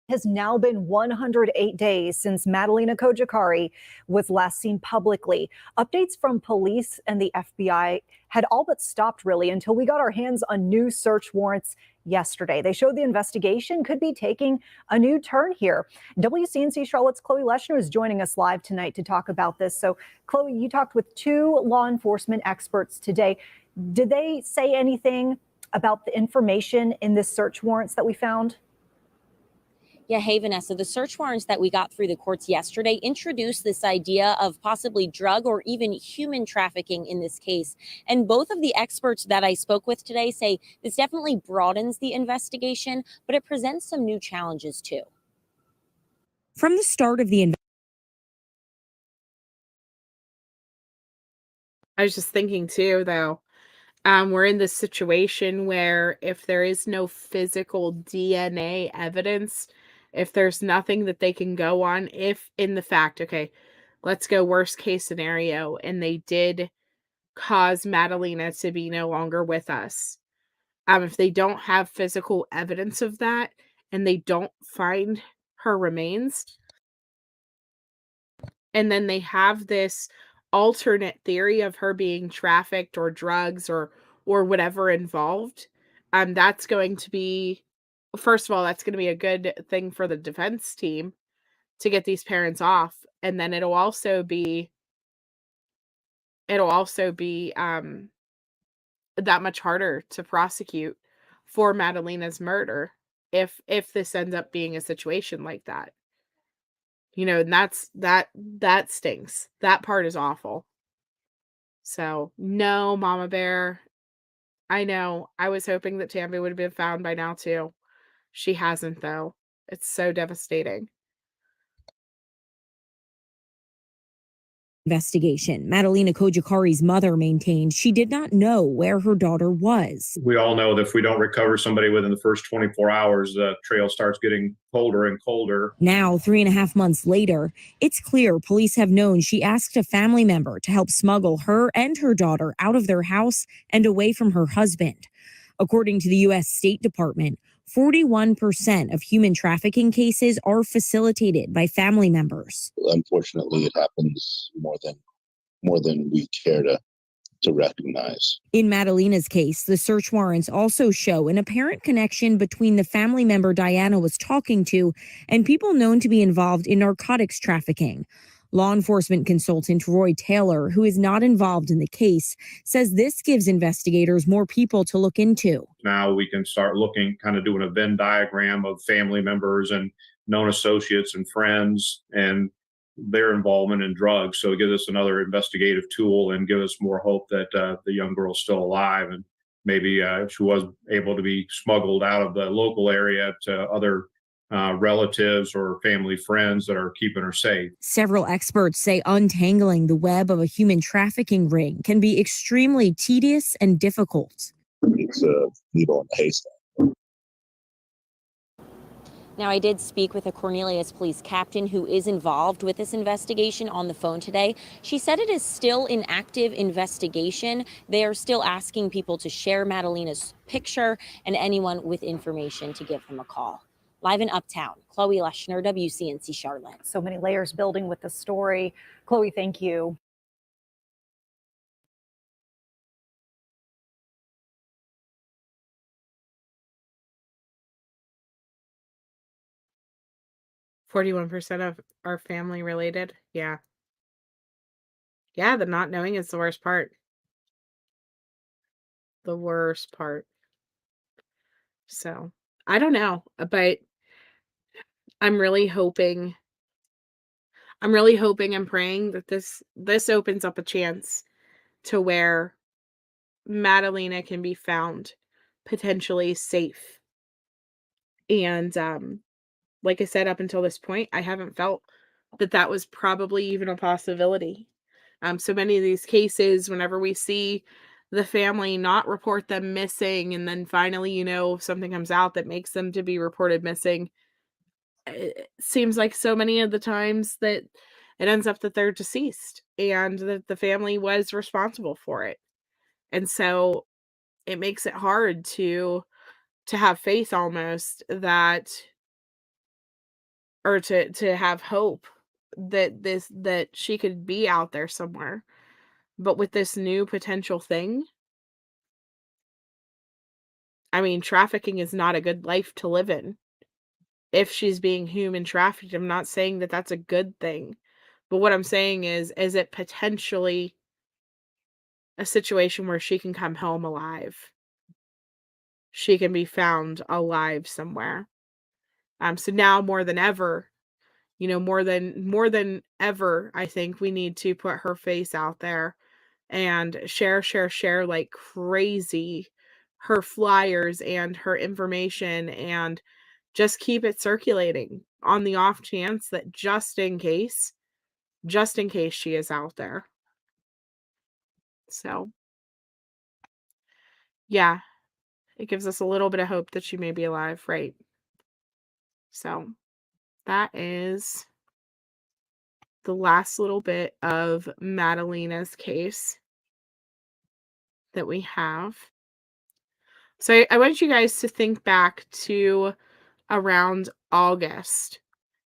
has now been 108 days since Madalina Cojocari was last seen publicly. Updates from police and the FBI had all but stopped, really, until we got our hands on new search warrants yesterday. They showed the investigation could be taking a new turn here. WCNC Charlotte's Chloe Leshner is joining us live tonight to talk about this. So, Chloe, you talked with two law enforcement experts today. Did they say anything about the information in this search warrants that we found? Yeah, hey, Vanessa, the search warrants that we got through the courts yesterday introduced this idea of possibly drug or even human trafficking in this case. And both of the experts that I spoke with today say this definitely broadens the investigation, but it presents some new challenges too. From the start of the I was just thinking too, though, we're in this situation where if there is no physical DNA evidence, if there's nothing that they can go on, if in the fact, okay, let's go worst case scenario, and they did cause Madalina to be no longer with us. If they don't have physical evidence of that and they don't find her remains, and then they have this alternate theory of her being trafficked or drugs or whatever involved, that's going to be first of all, that's going to be a good thing for the defense team to get these parents off. And then it'll also be that much harder to prosecute for Madalina's murder if this ends up being a situation like that. And that stinks. That part is awful. So, no, Mama Bear. I know. I was hoping that Tanvi would have been found by now too. She hasn't, though. It's so devastating. Investigation. Madalina Cojocari's mother maintained she did not know where her daughter was. We all know that if we don't recover somebody within the first 24 hours, the trail starts getting colder and colder. Now, 3.5 months later, it's clear police have known she asked a family member to help smuggle her and her daughter out of their house and away from her husband. According to the U.S. State Department, 41% of human trafficking cases are facilitated by family members. Unfortunately, it happens more than we care to recognize. In Madalina's case, the search warrants also show an apparent connection between the family member Diana was talking to and people known to be involved in narcotics trafficking. Law enforcement consultant Roy Taylor, who is not involved in the case, says this gives investigators more people to look into. Now we can start looking, kind of doing a Venn diagram of family members and known associates and friends and their involvement in drugs. So it gives us another investigative tool and give us more hope that the young girl's still alive, and maybe she was able to be smuggled out of the local area to other relatives or family friends that are keeping her safe. Several experts say untangling the web of a human trafficking ring can be extremely tedious and difficult. It's a needle in a haystack. Now, I did speak with a Cornelius police captain who is involved with this investigation on the phone today. She said it is still an active investigation. They are still asking people to share Madalina's picture and anyone with information to give them a call. Live in Uptown, Chloe Leshner, WCNC Charlotte. So many layers building with the story. Chloe, thank you. %41 of our family related. Yeah. Yeah, the not knowing is the worst part. The worst part. So, I don't know, but I'm really hoping and praying that this opens up a chance to where Madalina can be found potentially safe. And like I said, up until this point, I haven't felt that was probably even a possibility. So many of these cases, whenever we see the family not report them missing, and then finally, something comes out that makes them to be reported missing, it seems like so many of the times that it ends up that they're deceased and that the family was responsible for it. And so it makes it hard to have faith almost that, or to have hope that she could be out there somewhere. But with this new potential thing, I mean, trafficking is not a good life to live in. If she's being human trafficked, I'm not saying that that's a good thing. But what I'm saying is it potentially a situation where she can come home alive? She can be found alive somewhere. So now more than ever, more than ever, I think we need to put her face out there and share like crazy her flyers and her information, and just keep it circulating on the off chance that just in case she is out there. So yeah, it gives us a little bit of hope that she may be alive, right? So that is the last little bit of Madalina's case that we have. So I want you guys to think back to around August.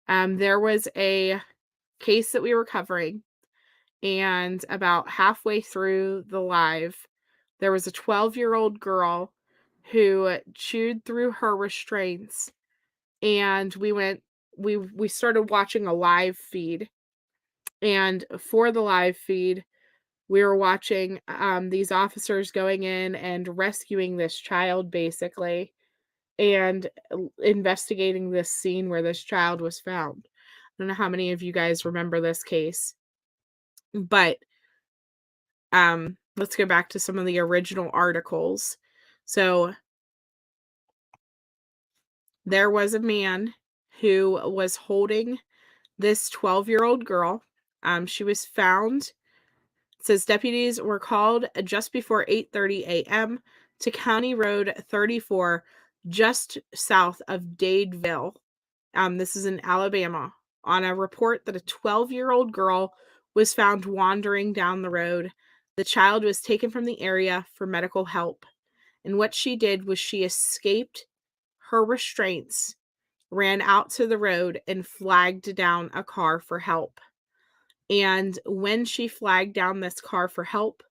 There was a case that we were covering, and about halfway through the live, there was a 12-year-old girl who chewed through her restraints, and we started watching a live feed. And for the live feed, we were watching these officers going in and rescuing this child, basically, and investigating this scene where this child was found. I don't know how many of you guys remember this case, but let's go back to some of the original articles. So there was a man who was holding this 12-year-old girl. She was found. It says deputies were called just before 8:30 a.m. to County Road 34, just south of Dadeville. This is in Alabama, on a report that a 12-year-old girl was found wandering down the road. The child was taken from the area for medical help. And what she did was she escaped her restraints, ran out to the road, and flagged down a car for help. And when she flagged down this car for help,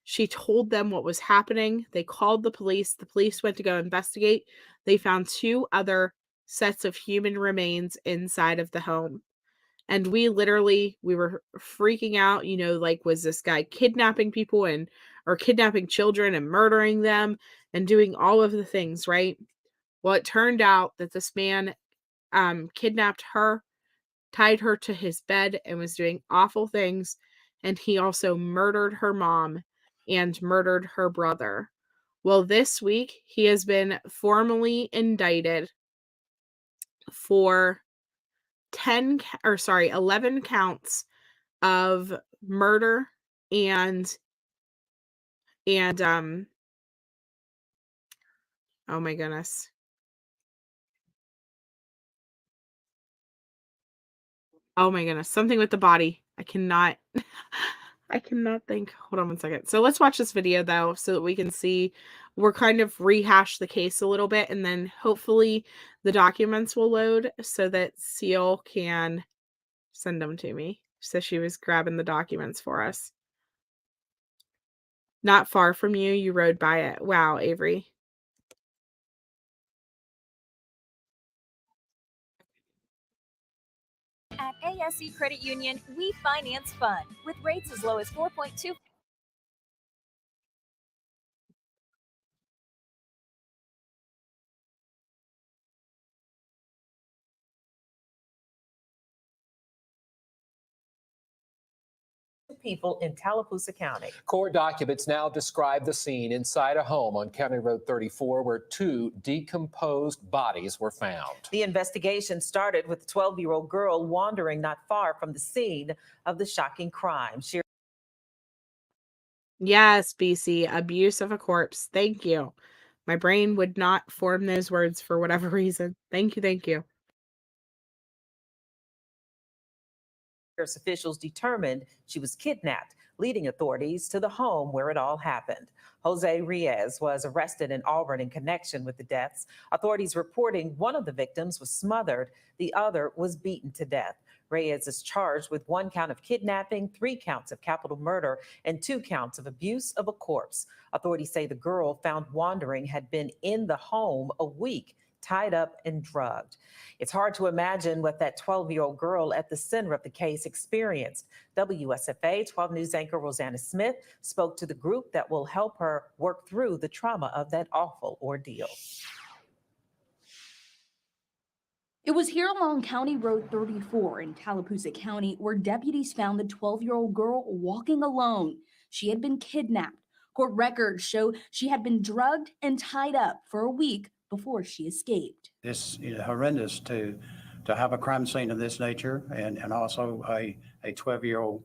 she told them what was happening. They called the police. The police went to go investigate. They found 2 other sets of human remains inside of the home. And we were freaking out, like, was this guy kidnapping people or kidnapping children and murdering them and doing all of the things, right? Well, it turned out that this man kidnapped her, tied her to his bed, and was doing awful things. And he also murdered her mom and murdered her brother. Well, this week, he has been formally indicted for 11 counts of murder and oh my goodness. Oh my goodness, something with the body. I cannot think. Hold on one second. So let's watch this video though, so that we can see. We're kind of rehash the case a little bit, and then hopefully the documents will load so that Seal can send them to me. So she was grabbing the documents for us. Not far from you, you rode by it. Wow, Avery. At ASC Credit Union, we finance fun with rates as low as 4.2. People in Tallapoosa County. Court documents now describe the scene inside a home on County Road 34 where 2 decomposed bodies were found. The investigation started with a 12-year-old girl wandering not far from the scene of the shocking crime. Yes, BC, abuse of a corpse. Thank you. My brain would not form those words for whatever reason. Thank you, thank you. Officials determined she was kidnapped, leading authorities to the home where it all happened. Jose Reyes was arrested in Auburn in connection with the deaths. Authorities reporting one of the victims was smothered, the other was beaten to death. Reyes is charged with 1 count of kidnapping, 3 counts of capital murder, and 2 counts of abuse of a corpse. Authorities say the girl found wandering had been in the home a week, tied up and drugged. It's hard to imagine what that 12-year-old girl at the center of the case experienced. WSFA 12 News anchor Rosanna Smith spoke to the group that will help her work through the trauma of that awful ordeal. It was here along County Road 34 in Tallapoosa County where deputies found the 12-year-old girl walking alone. She had been kidnapped. Court records show she had been drugged and tied up for a week before she escaped. It's horrendous to have a crime scene of this nature and also a 12-year-old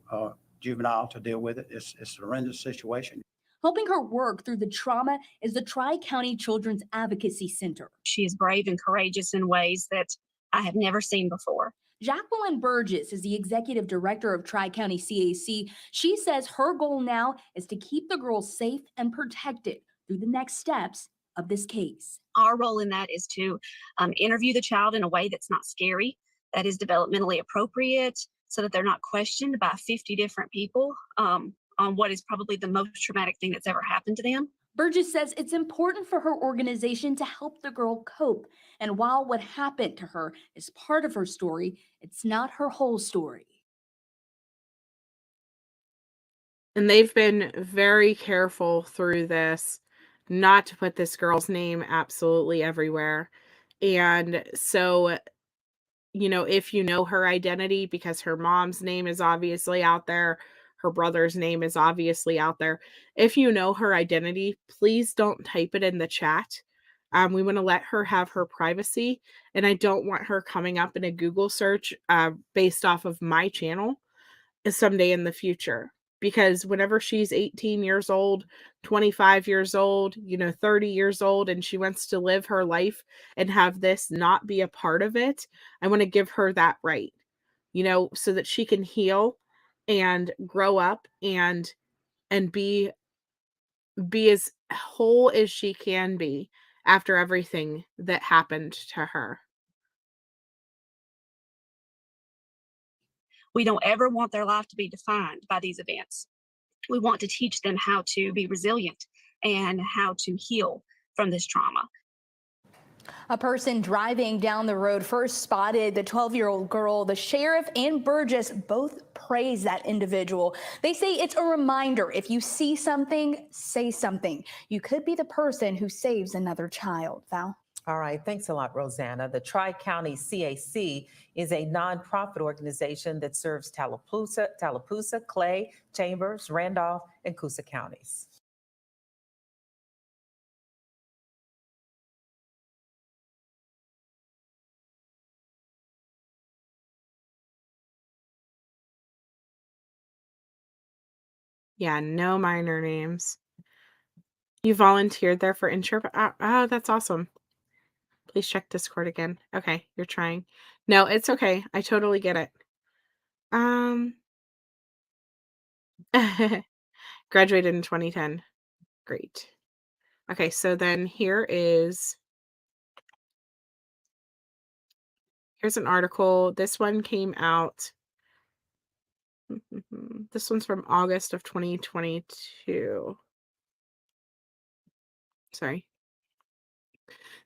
juvenile to deal with it. It's a horrendous situation. Helping her work through the trauma is the Tri-County Children's Advocacy Center. She is brave and courageous in ways that I have never seen before. Jacqueline Burgess is the executive director of Tri-County CAC. She says her goal now is to keep the girls safe and protected through the next steps of this case. Our role in that is to interview the child in a way that's not scary, that is developmentally appropriate, so that they're not questioned by 50 different people on what is probably the most traumatic thing that's ever happened to them. Burgess says it's important for her organization to help the girl cope. And while what happened to her is part of her story, it's not her whole story. And they've been very careful through this not to put this girl's name absolutely everywhere. And so, if you know her identity, because her mom's name is obviously out there, her brother's name is obviously out there. If you know her identity, please don't type it in the chat. We want to let her have her privacy, and I don't want her coming up in a Google search based off of my channel someday in the future. Because whenever she's 18 years old, 25 years old, 30 years old, and she wants to live her life and have this not be a part of it, I want to give her that right, so that she can heal and grow up and be as whole as she can be after everything that happened to her. We don't ever want their life to be defined by these events. We want to teach them how to be resilient and how to heal from this trauma. A person driving down the road first spotted the 12-year-old girl. The sheriff and Burgess both praise that individual. They say it's a reminder. If you see something, say something. You could be the person who saves another child. Val? All right, thanks a lot, Rosanna. The Tri-County CAC is a nonprofit organization that serves Tallapoosa, Clay, Chambers, Randolph, and Coosa counties. Yeah, no minor names. You volunteered there for intro. Oh, that's awesome. Please check Discord again. Okay, you're trying. No, it's okay. I totally get it. Graduated in 2010. Great. Okay, so then here's an article. This one came out. This one's from August of 2022. Sorry.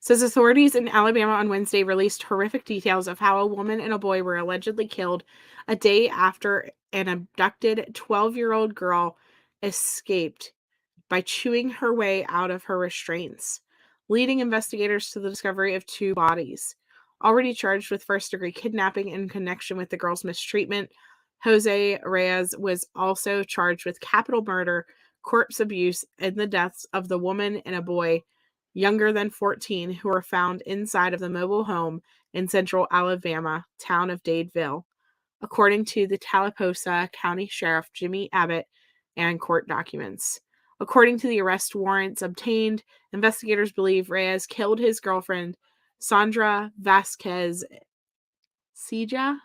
Says authorities in Alabama on Wednesday released horrific details of how a woman and a boy were allegedly killed a day after an abducted 12-year-old girl escaped by chewing her way out of her restraints, leading investigators to the discovery of 2 bodies. Already charged with first-degree kidnapping in connection with the girl's mistreatment, Jose Reyes was also charged with capital murder, corpse abuse, and the deaths of the woman and a boy younger than 14 who were found inside of the mobile home in central Alabama town of Dadeville, according to the Tallapoosa County Sheriff Jimmy Abbott and court documents. According to the arrest warrants obtained, investigators believe Reyes killed his girlfriend, Sandra Vasquez Sija,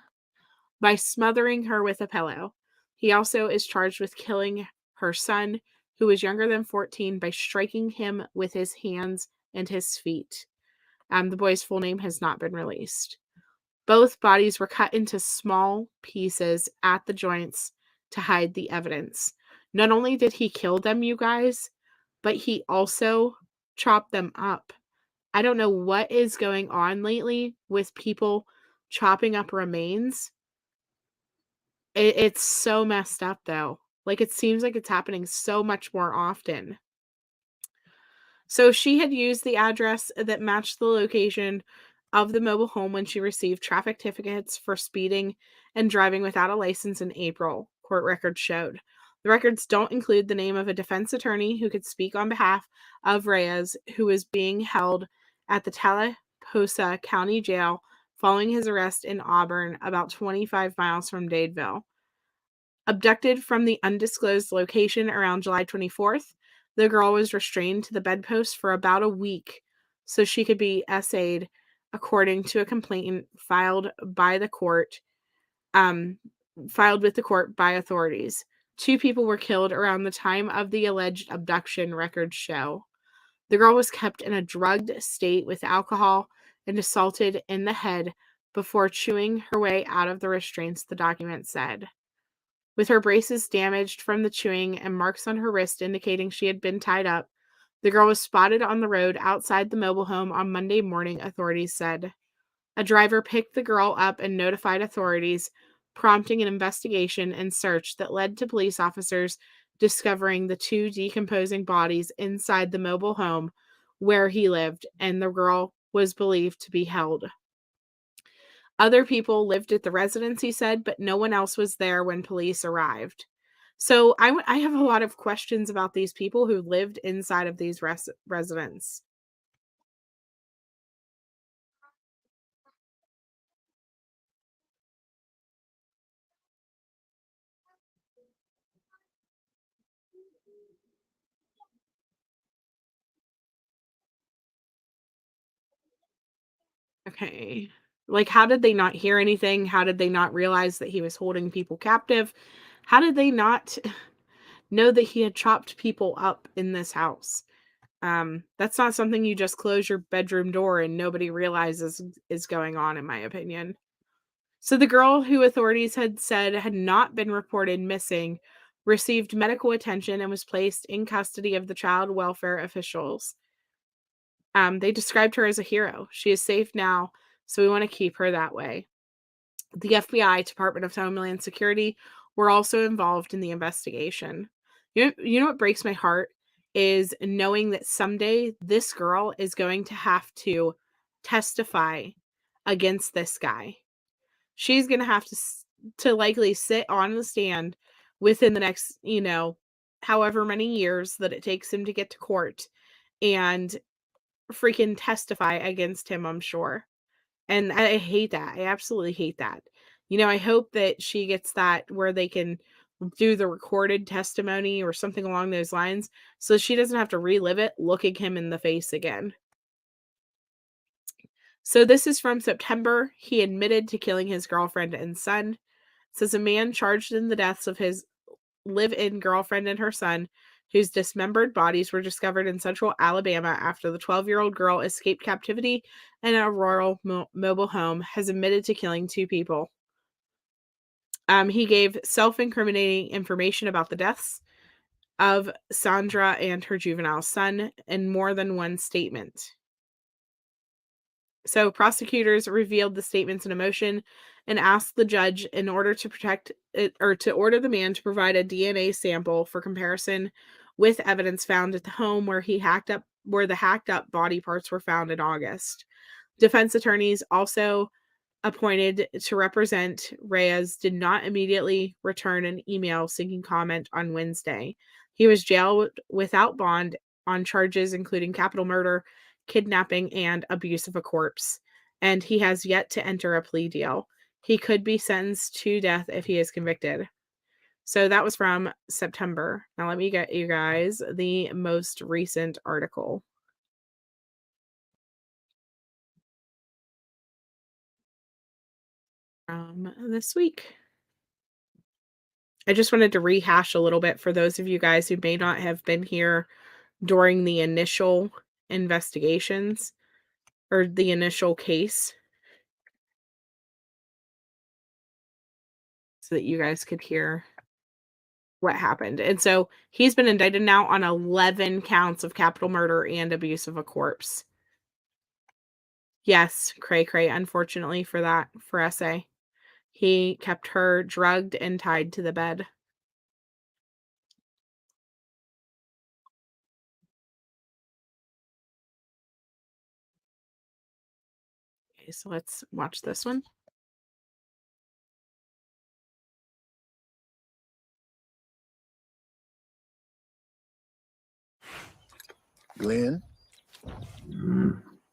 by smothering her with a pillow. He also is charged with killing her son, who was younger than 14, by striking him with his hands and his feet. The boy's full name has not been released. Both bodies were cut into small pieces at the joints to hide the evidence. Not only did he kill them, you guys, but he also chopped them up. I don't know what is going on lately with people chopping up remains. It's so messed up, though. Like, it seems like it's happening so much more often. So she had used the address that matched the location of the mobile home when she received traffic tickets for speeding and driving without a license in April, court records showed. The records don't include the name of a defense attorney who could speak on behalf of Reyes, who was being held at the Tallapoosa County Jail following his arrest in Auburn, about 25 miles from Dadeville. Abducted from the undisclosed location around July 24th, the girl was restrained to the bedpost for about a week so she could be essayed, according to a complaint filed with the court by authorities. 2 people were killed around the time of the alleged abduction, records show. The girl was kept in a drugged state with alcohol and assaulted in the head before chewing her way out of the restraints, the document said. With her braces damaged from the chewing and marks on her wrist indicating she had been tied up, The girl was spotted on the road outside the mobile home on Monday morning, authorities said. A driver picked the girl up and notified authorities, prompting an investigation and search that led to police officers discovering the 2 decomposing bodies inside the mobile home where he lived, and the girl was believed to be held. Other people lived at the residence, he said, but no one else was there when police arrived. So I have a lot of questions about these people who lived inside of these residents. Okay. Like, how did they not hear anything? How did they not realize that he was holding people captive? How did they not know that he had chopped people up in this house? That's not something you just close your bedroom door and nobody realizes is going on, in my opinion. So the girl, who authorities had said had not been reported missing, received medical attention and was placed in custody of the child welfare officials. They described her as a hero. She is safe now, so we want to keep her that way. The FBI, Department of Homeland Security, were also involved in the investigation. You know what breaks my heart is knowing that someday this girl is going to have to testify against this guy. She's going to have to likely sit on the stand within the next, however many years that it takes him to get to court and freaking testify against him, I'm sure. And I hate that. I absolutely hate that. I hope that she gets that where they can do the recorded testimony or something along those lines so she doesn't have to relive it looking him in the face again. So this is from September. He admitted to killing his girlfriend and son. It says a man charged in the deaths of his live-in girlfriend and her son, whose dismembered bodies were discovered in central Alabama after the 12-year-old girl escaped captivity in a rural mobile home, has admitted to killing 2 people. He gave self-incriminating information about the deaths of Sandra and her juvenile son in more than one statement. So prosecutors revealed the statements in a motion and asked the judge in order to protect it, or to order the man to provide a DNA sample for comparison with evidence found at the home where the hacked up body parts were found in August. Defense attorneys also appointed to represent Reyes did not immediately return an email seeking comment on Wednesday. He was jailed without bond on charges including capital murder, kidnapping, and abuse of a corpse, and he has yet to enter a plea deal. He could be sentenced to death if he is convicted. So that was from September. Now let me get you guys the most recent article. This week. I just wanted to rehash a little bit for those of you guys who may not have been here during the initial investigations or the initial case, so that you guys could hear what happened. And so he's been indicted now on 11 counts of capital murder and abuse of a corpse. Yes, cray, unfortunately for SA. He kept her drugged and tied to the bed. Okay, so let's watch this one. Glenn?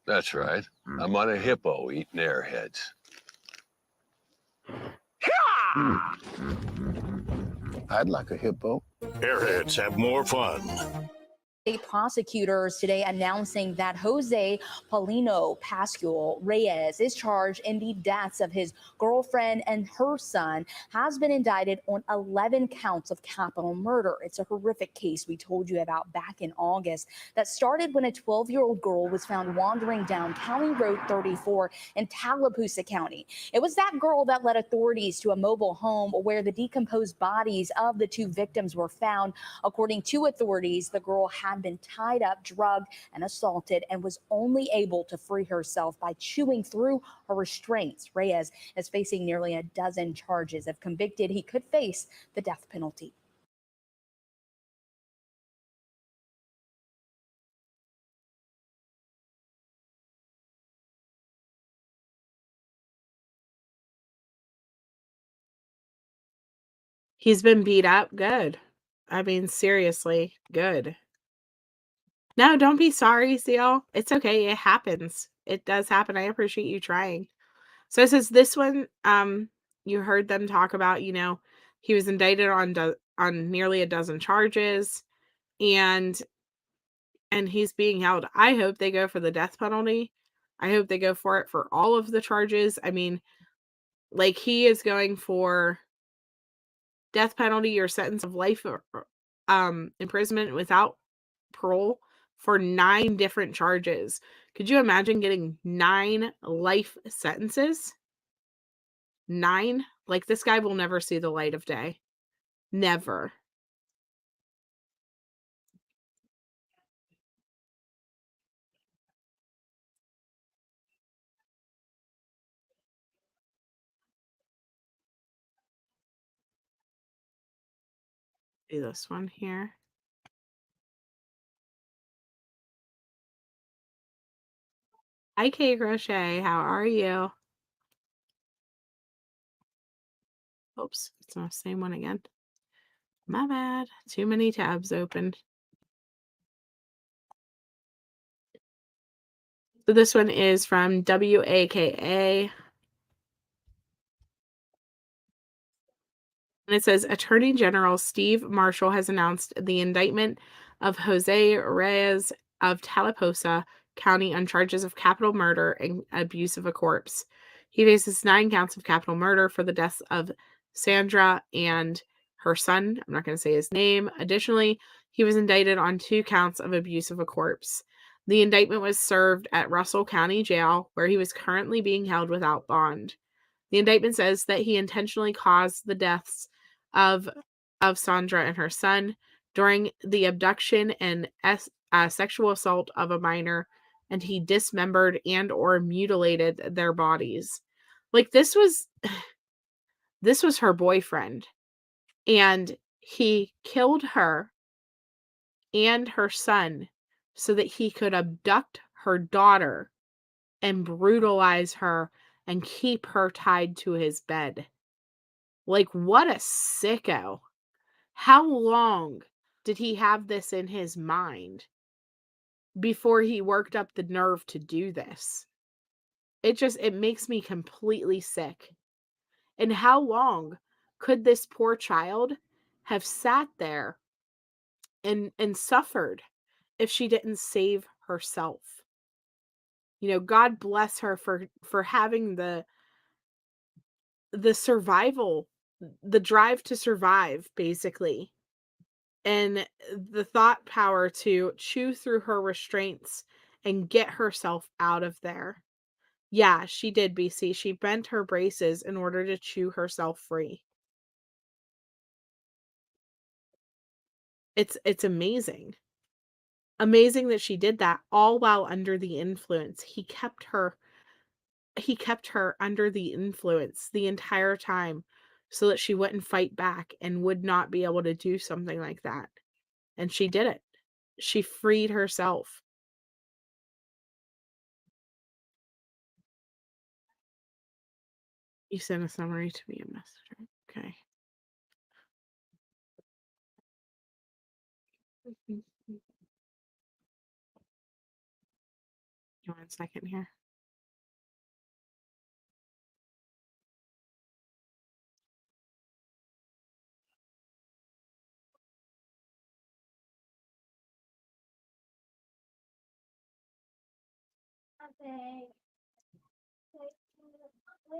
That's right. I'm on a hippo eating airheads. I'd like a hippo. Airheads have more fun. State prosecutors today announcing that Jose Paulino Pascual-Reyes is charged in the deaths of his girlfriend and her son, has been indicted on 11 counts of capital murder. It's a horrific case we told you about back in August that started when a 12-year-old girl was found wandering down County Road 34 in Tallapoosa County. It was that girl that led authorities to a mobile home where the decomposed bodies of the 2 victims were found. According to authorities, the girl had had been tied up, drugged, and assaulted and was only able to free herself by chewing through her restraints. Reyes is facing nearly a dozen charges. If convicted, he could face the death penalty. He's been beat up. Good. I mean, seriously, good. No, don't be sorry, Seal. It's okay. It happens. It does happen. I appreciate you trying. So it says this one, you heard them talk about, he was indicted on nearly a dozen charges, and he's being held. I hope they go for the death penalty. I hope they go for it for all of the charges. I mean, like, he is going for death penalty or sentence of life or imprisonment without parole for 9 different charges. Could you imagine getting 9 life sentences? 9? Like, this guy will never see the light of day. Never. Do this one here. Hi, K Crochet. How are you? Oops, it's not the same one again. My bad. Too many tabs open. So this one is from WAKA. And it says, Attorney General Steve Marshall has announced the indictment of Jose Reyes of Tallapoosa County on charges of capital murder and abuse of a corpse. He faces 9 counts of capital murder for the deaths of Sandra and her son. I'm not going to say his name. Additionally, he was indicted on 2 counts of abuse of a corpse. The indictment was served at Russell County Jail, where he was currently being held without bond. The indictment says that he intentionally caused the deaths of Sandra and her son during the abduction and sexual assault of a minor, and he dismembered and or mutilated their bodies. Like, this was her boyfriend, and he killed her and her son so that he could abduct her daughter and brutalize her and keep her tied to his bed. Like, what a sicko. How long did he have this in his mind before he worked up the nerve to do this? It makes me completely sick. And how long could this poor child have sat there and suffered if she didn't save herself? God bless her for having the survival, the drive to survive, basically, and the thought power to chew through her restraints and get herself out of there. Yeah, she did, BC. She bent her braces in order to chew herself free. It's amazing. Amazing that she did that, all while under the influence. He kept her under the influence the entire time so that she wouldn't fight back and would not be able to do something like that. And she did it. She freed herself. You sent a summary to me, a messenger. Okay. Give me 1 second here.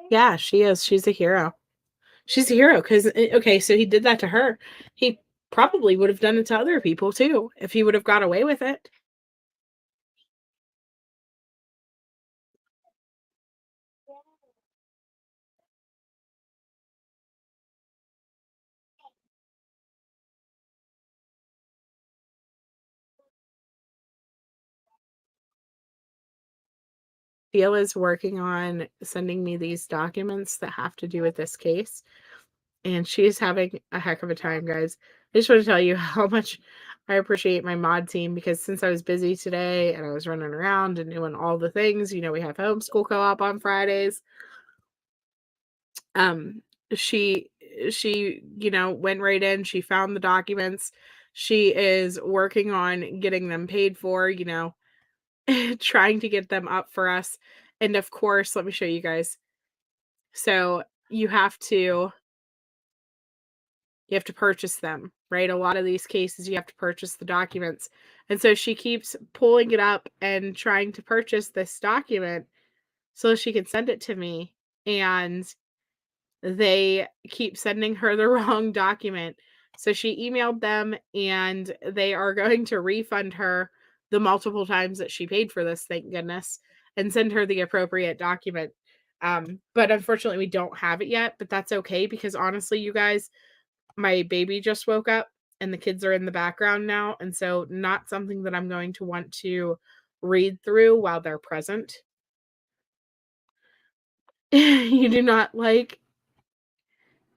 Yeah, she is. She's a hero. She's a hero because, okay, so he did that to her. He probably would have done it to other people too if he would have got away with it. Theo is working on sending me these documents that have to do with this case. And she's having a heck of a time, guys. I just want to tell you how much I appreciate my mod team, because since I was busy today and I was running around and doing all the things, we have homeschool co-op on Fridays. She went right in, she found the documents. She is working on getting them paid for, trying to get them up for us. And of course, let me show you guys. So you have to purchase them, right? A lot of these cases, you have to purchase the documents. And so she keeps pulling it up and trying to purchase this document so she can send it to me. And they keep sending her the wrong document. So she emailed them, and they are going to refund her the multiple times that she paid for this, thank goodness, and send her the appropriate document. But unfortunately, we don't have it yet, but that's okay, because honestly, you guys, my baby just woke up and the kids are in the background now. And so not something that I'm going to want to read through while they're present. You do not like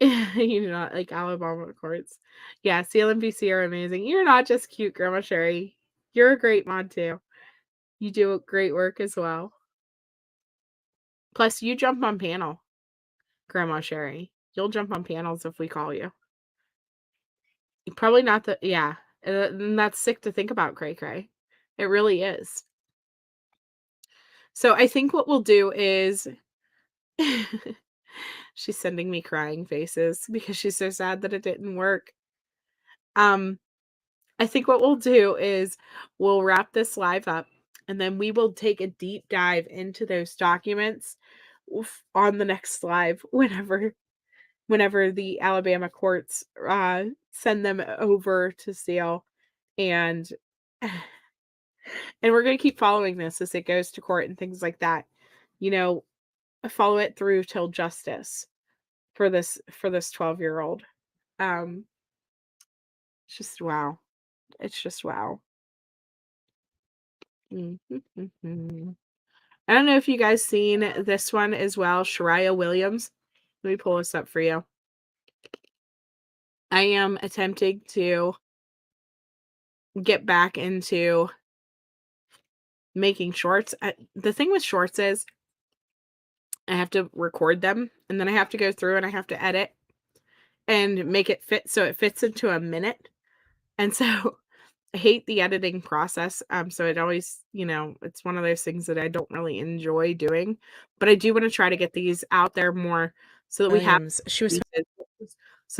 Alabama courts. Yeah, CLMPC are amazing. You're not just cute, Grandma Sherry. You're a great mod too. You do great work as well. Plus, you jump on panel, Grandma Sherry. You'll jump on panels if we call you. Probably not the, yeah. And that's sick to think about, Cray Cray. It really is. So I think what we'll do is she's sending me crying faces because she's so sad that it didn't work. I think what we'll do is we'll wrap this live up, and then we will take a deep dive into those documents on the next live whenever the Alabama courts send them over to seal. And we're going to keep following this as it goes to court and things like that. Follow it through till justice for this 12-year-old. It's just wow. It's just wow. I don't know if you guys seen this one as well. Shariah Williams. Let me pull this up for you. I am attempting to get back into making shorts. The thing with shorts is I have to record them, and then I have to go through and I have to edit and make it fit so it fits into a minute. And so I hate the editing process. So it always, it's one of those things that I don't really enjoy doing, but I do want to try to get these out there more so that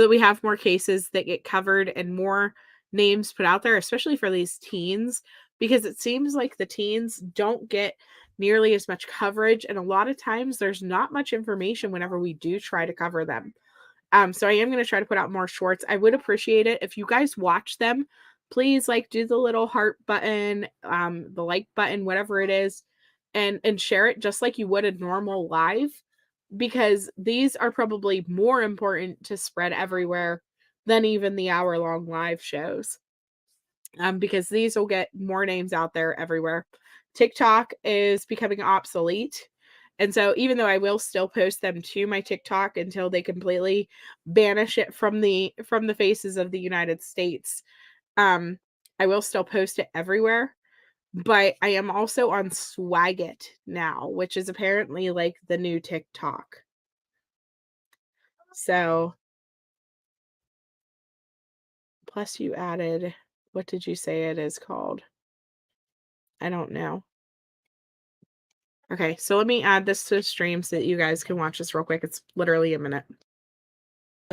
we have more cases that get covered and more names put out there, especially for these teens, because it seems like the teens don't get nearly as much coverage. And a lot of times there's not much information whenever we do try to cover them. So I am going to try to put out more shorts. I would appreciate it if you guys watch them. Please do the little heart button, the like button, whatever it is, and share it just like you would a normal live, because these are probably more important to spread everywhere than even the hour-long live shows. Because these will get more names out there everywhere. TikTok is becoming obsolete. And so even though I will still post them to my TikTok until they completely banish it from the faces of the United States, I will still post it everywhere. But I am also on Swagit now, which is apparently the new TikTok. So, plus you added, what did you say it is called? I don't know. Okay, so let me add this to the stream so that you guys can watch this real quick. It's literally a minute.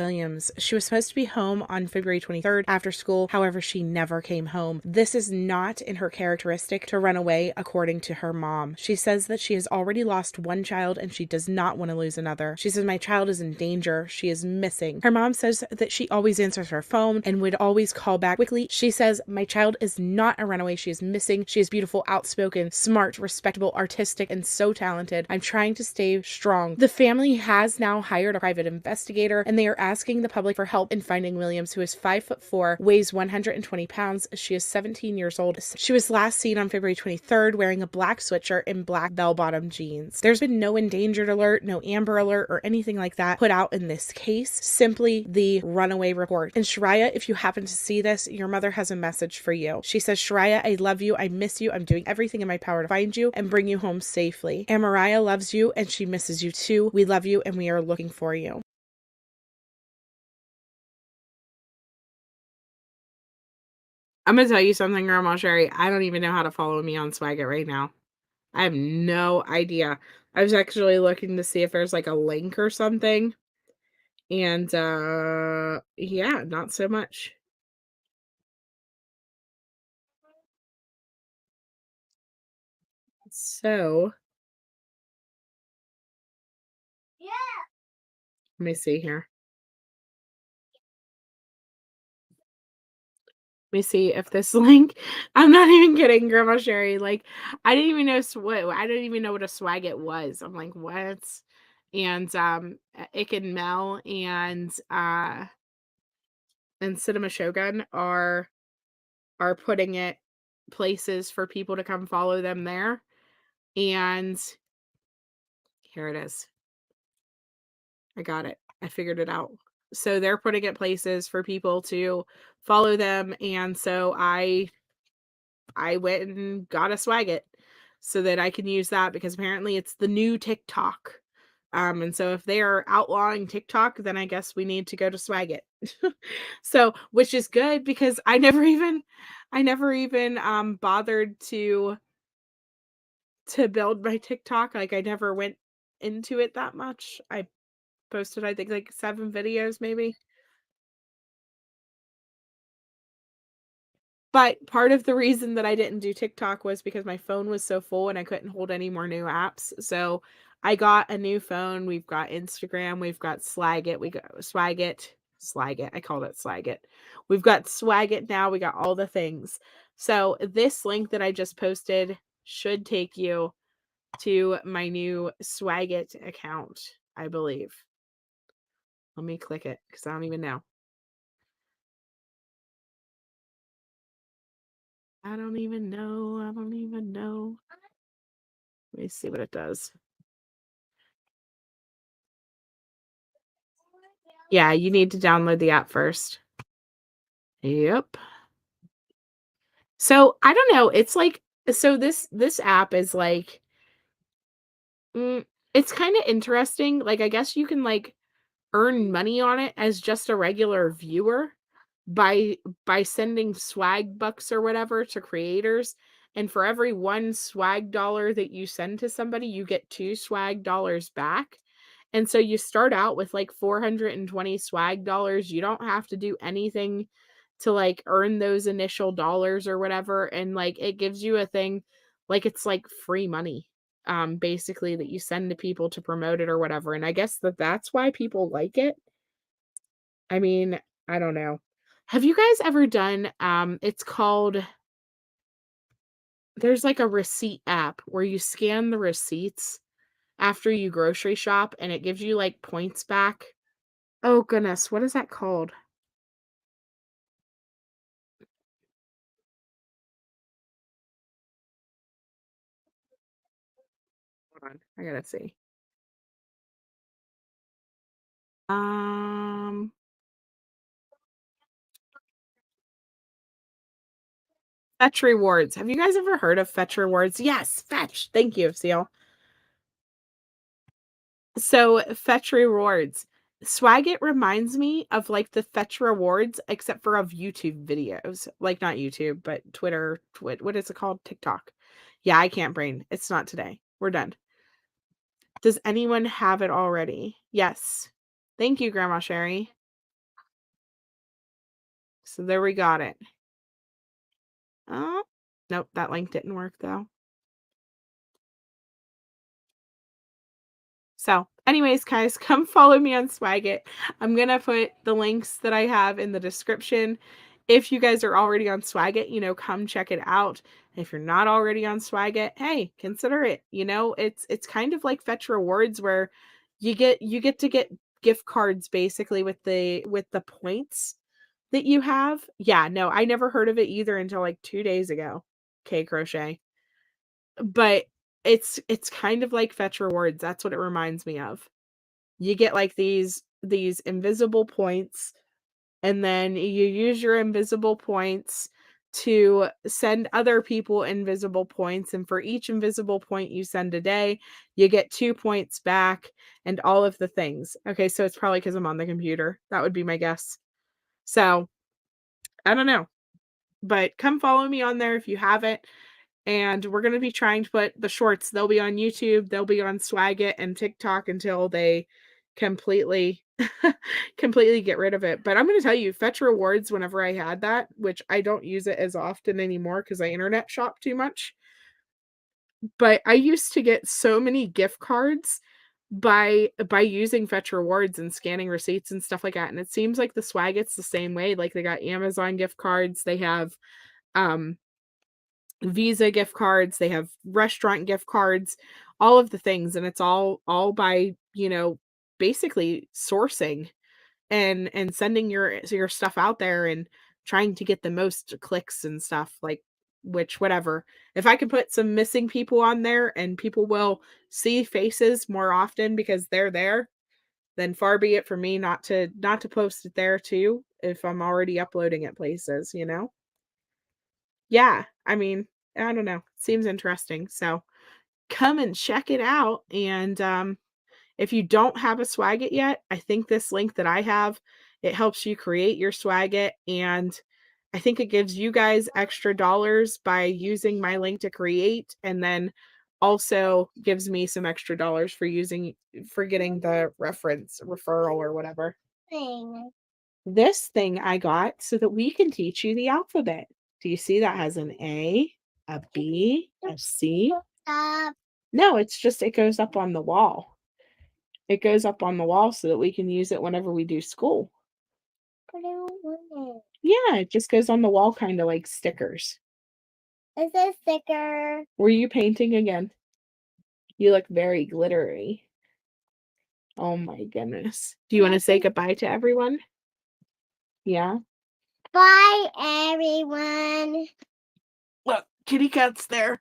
Williams. She was supposed to be home on February 23rd after school. However, she never came home. This is not in her characteristic to run away, according to her mom. She says that she has already lost one child and she does not want to lose another. She says, my child is in danger. She is missing. Her mom says that she always answers her phone and would always call back quickly. She says, my child is not a runaway. She is missing. She is beautiful, outspoken, smart, respectable, artistic, and so talented. I'm trying to stay strong. The family has now hired a private investigator, and they are asking the public for help in finding Williams, who is 5'4", weighs 120 pounds. She is 17 years old. She was last seen on February 23rd wearing a black sweatshirt and black bell-bottom jeans. There's been no endangered alert, no Amber Alert, or anything like that put out in this case, simply the runaway report. And Shariah, if you happen to see this, your mother has a message for you. She says, Shariah, I love you, I miss you, I'm doing everything in my power to find you and bring you home safely. And Mariah loves you and she misses you too. We love you and we are looking for you. I'm gonna tell you something, Grandma Sherry. I don't even know how to follow me on Swagit right now. I have no idea. I was actually looking to see if there's like a link or something. And yeah, not so much. So let me see here. Let me see if this link, I'm not even kidding, Grandma Sherry. Like, I didn't even know I didn't even know what a Swagit was. I'm like, what? And Ick and Mel and Cinema Shogun are putting it places for people to come follow them there. And here it is. I got it. I figured it out. So they're putting it places for people to follow them. And so I went and got a Swagit so that I can use that, because apparently it's the new TikTok. And so if they are outlawing TikTok, then I guess we need to go to Swagit. So, which is good, because I never even bothered to build my TikTok. Like, I never went into it that much. I posted, I think, like 7 videos maybe. But part of the reason that I didn't do TikTok was because my phone was so full and I couldn't hold any more new apps. So I got a new phone. We've got Instagram. We've got Slagit. We got Swagit. I called it Slagit. We've got Swagit now. We got all the things. So this link that I just posted should take you to my new Swagit account, I believe. Let me click it because I don't even know. I don't even know. Let me see what it does. Yeah, you need to download the app first. Yep. So, I don't know. It's like, so this app is like, it's kind of interesting. Like, I guess you can like earn money on it as just a regular viewer by sending swag bucks or whatever to creators. And for every 1 swag dollar that you send to somebody, you get 2 swag dollars back. And so you start out with like 420 swag dollars. You don't have to do anything to like earn those initial dollars or whatever. And like it gives you a thing, like it's like free money, basically, that you send to people to promote it or whatever. And I guess that's why people like it. I mean, I don't know. Have you guys ever done, it's called, there's like a receipt app where you scan the receipts after you grocery shop and it gives you like points back. Oh goodness, what is that called? Hold on, I gotta see. Fetch rewards. Have you guys ever heard of Fetch rewards? Yes, Fetch. Thank you, Seal. So Fetch rewards. Swagit reminds me of like the Fetch rewards, except for of YouTube videos. Like not YouTube, but Twitter. What is it called? TikTok. Yeah, I can't brain. It's not today. We're done. Does anyone have it already? Yes. Thank you, Grandma Sherry. So there we got it. Oh, nope, that link didn't work though. So anyways, guys, come follow me on Swagit. I'm going to put the links that I have in the description. If you guys are already on Swagit, you know, come check it out. If you're not already on Swagit, hey, consider it. You know, it's kind of like Fetch rewards where you get to get gift cards basically with the points that you have. Yeah, no, I never heard of it either until like 2 days ago. K Crochet. But it's kind of like Fetch Rewards. That's what it reminds me of. You get like these invisible points, and then you use your invisible points to send other people invisible points, and for each invisible point you send a day, you get 2 points back and all of the things. Okay, so it's probably because I'm on the computer. That would be my guess. So, I don't know. But come follow me on there if you haven't. And we're going to be trying to put the shorts. They'll be on YouTube. They'll be on Swagit and TikTok until they completely get rid of it. But I'm going to tell you, Fetch Rewards, whenever I had that, which I don't use it as often anymore because I internet shop too much. But I used to get so many gift cards by using Fetch Rewards and scanning receipts and stuff like that. And it seems like the Swagit's the same way. Like they got Amazon gift cards. They have Visa gift cards, they have restaurant gift cards, all of the things, and it's all by, basically sourcing and sending your stuff out there and trying to get the most clicks and stuff, like, which whatever. If I could put some missing people on there and people will see faces more often because they're there, then far be it for me not to post it there too if I'm already uploading it places, Yeah, I mean, I don't know. Seems interesting. So come and check it out. And if you don't have a Swagit yet, I think this link that I have, it helps you create your Swagit. And I think it gives you guys extra dollars by using my link to create. And then also gives me some extra dollars for getting the referral or whatever. This thing I got so that we can teach you the alphabet. Do you see that has an A, a B, a C? No, it's just it goes up on the wall. It goes up on the wall so that we can use it whenever we do school. Yeah, it just goes on the wall kind of like stickers. It's a sticker. Were you painting again? You look very glittery. Oh my goodness. Do you want to say goodbye to everyone? Yeah. Bye, everyone. Look, kitty cat's there.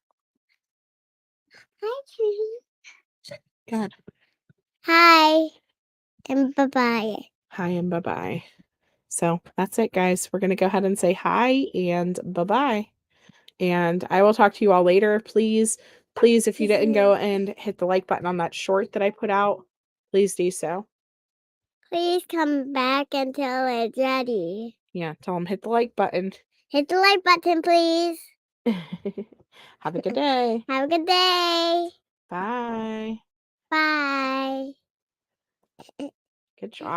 Hi, Kitty. God. Hi, and bye-bye. Hi and bye-bye. So that's it, guys. We're going to go ahead and say hi and bye-bye. And I will talk to you all later. Please, if you didn't go and hit the like button on that short that I put out, please do so. Please come back until it's ready. Yeah, tell them hit the like button. Hit the like button, please. Have a good day. Have a good day. Bye. Bye. Good job.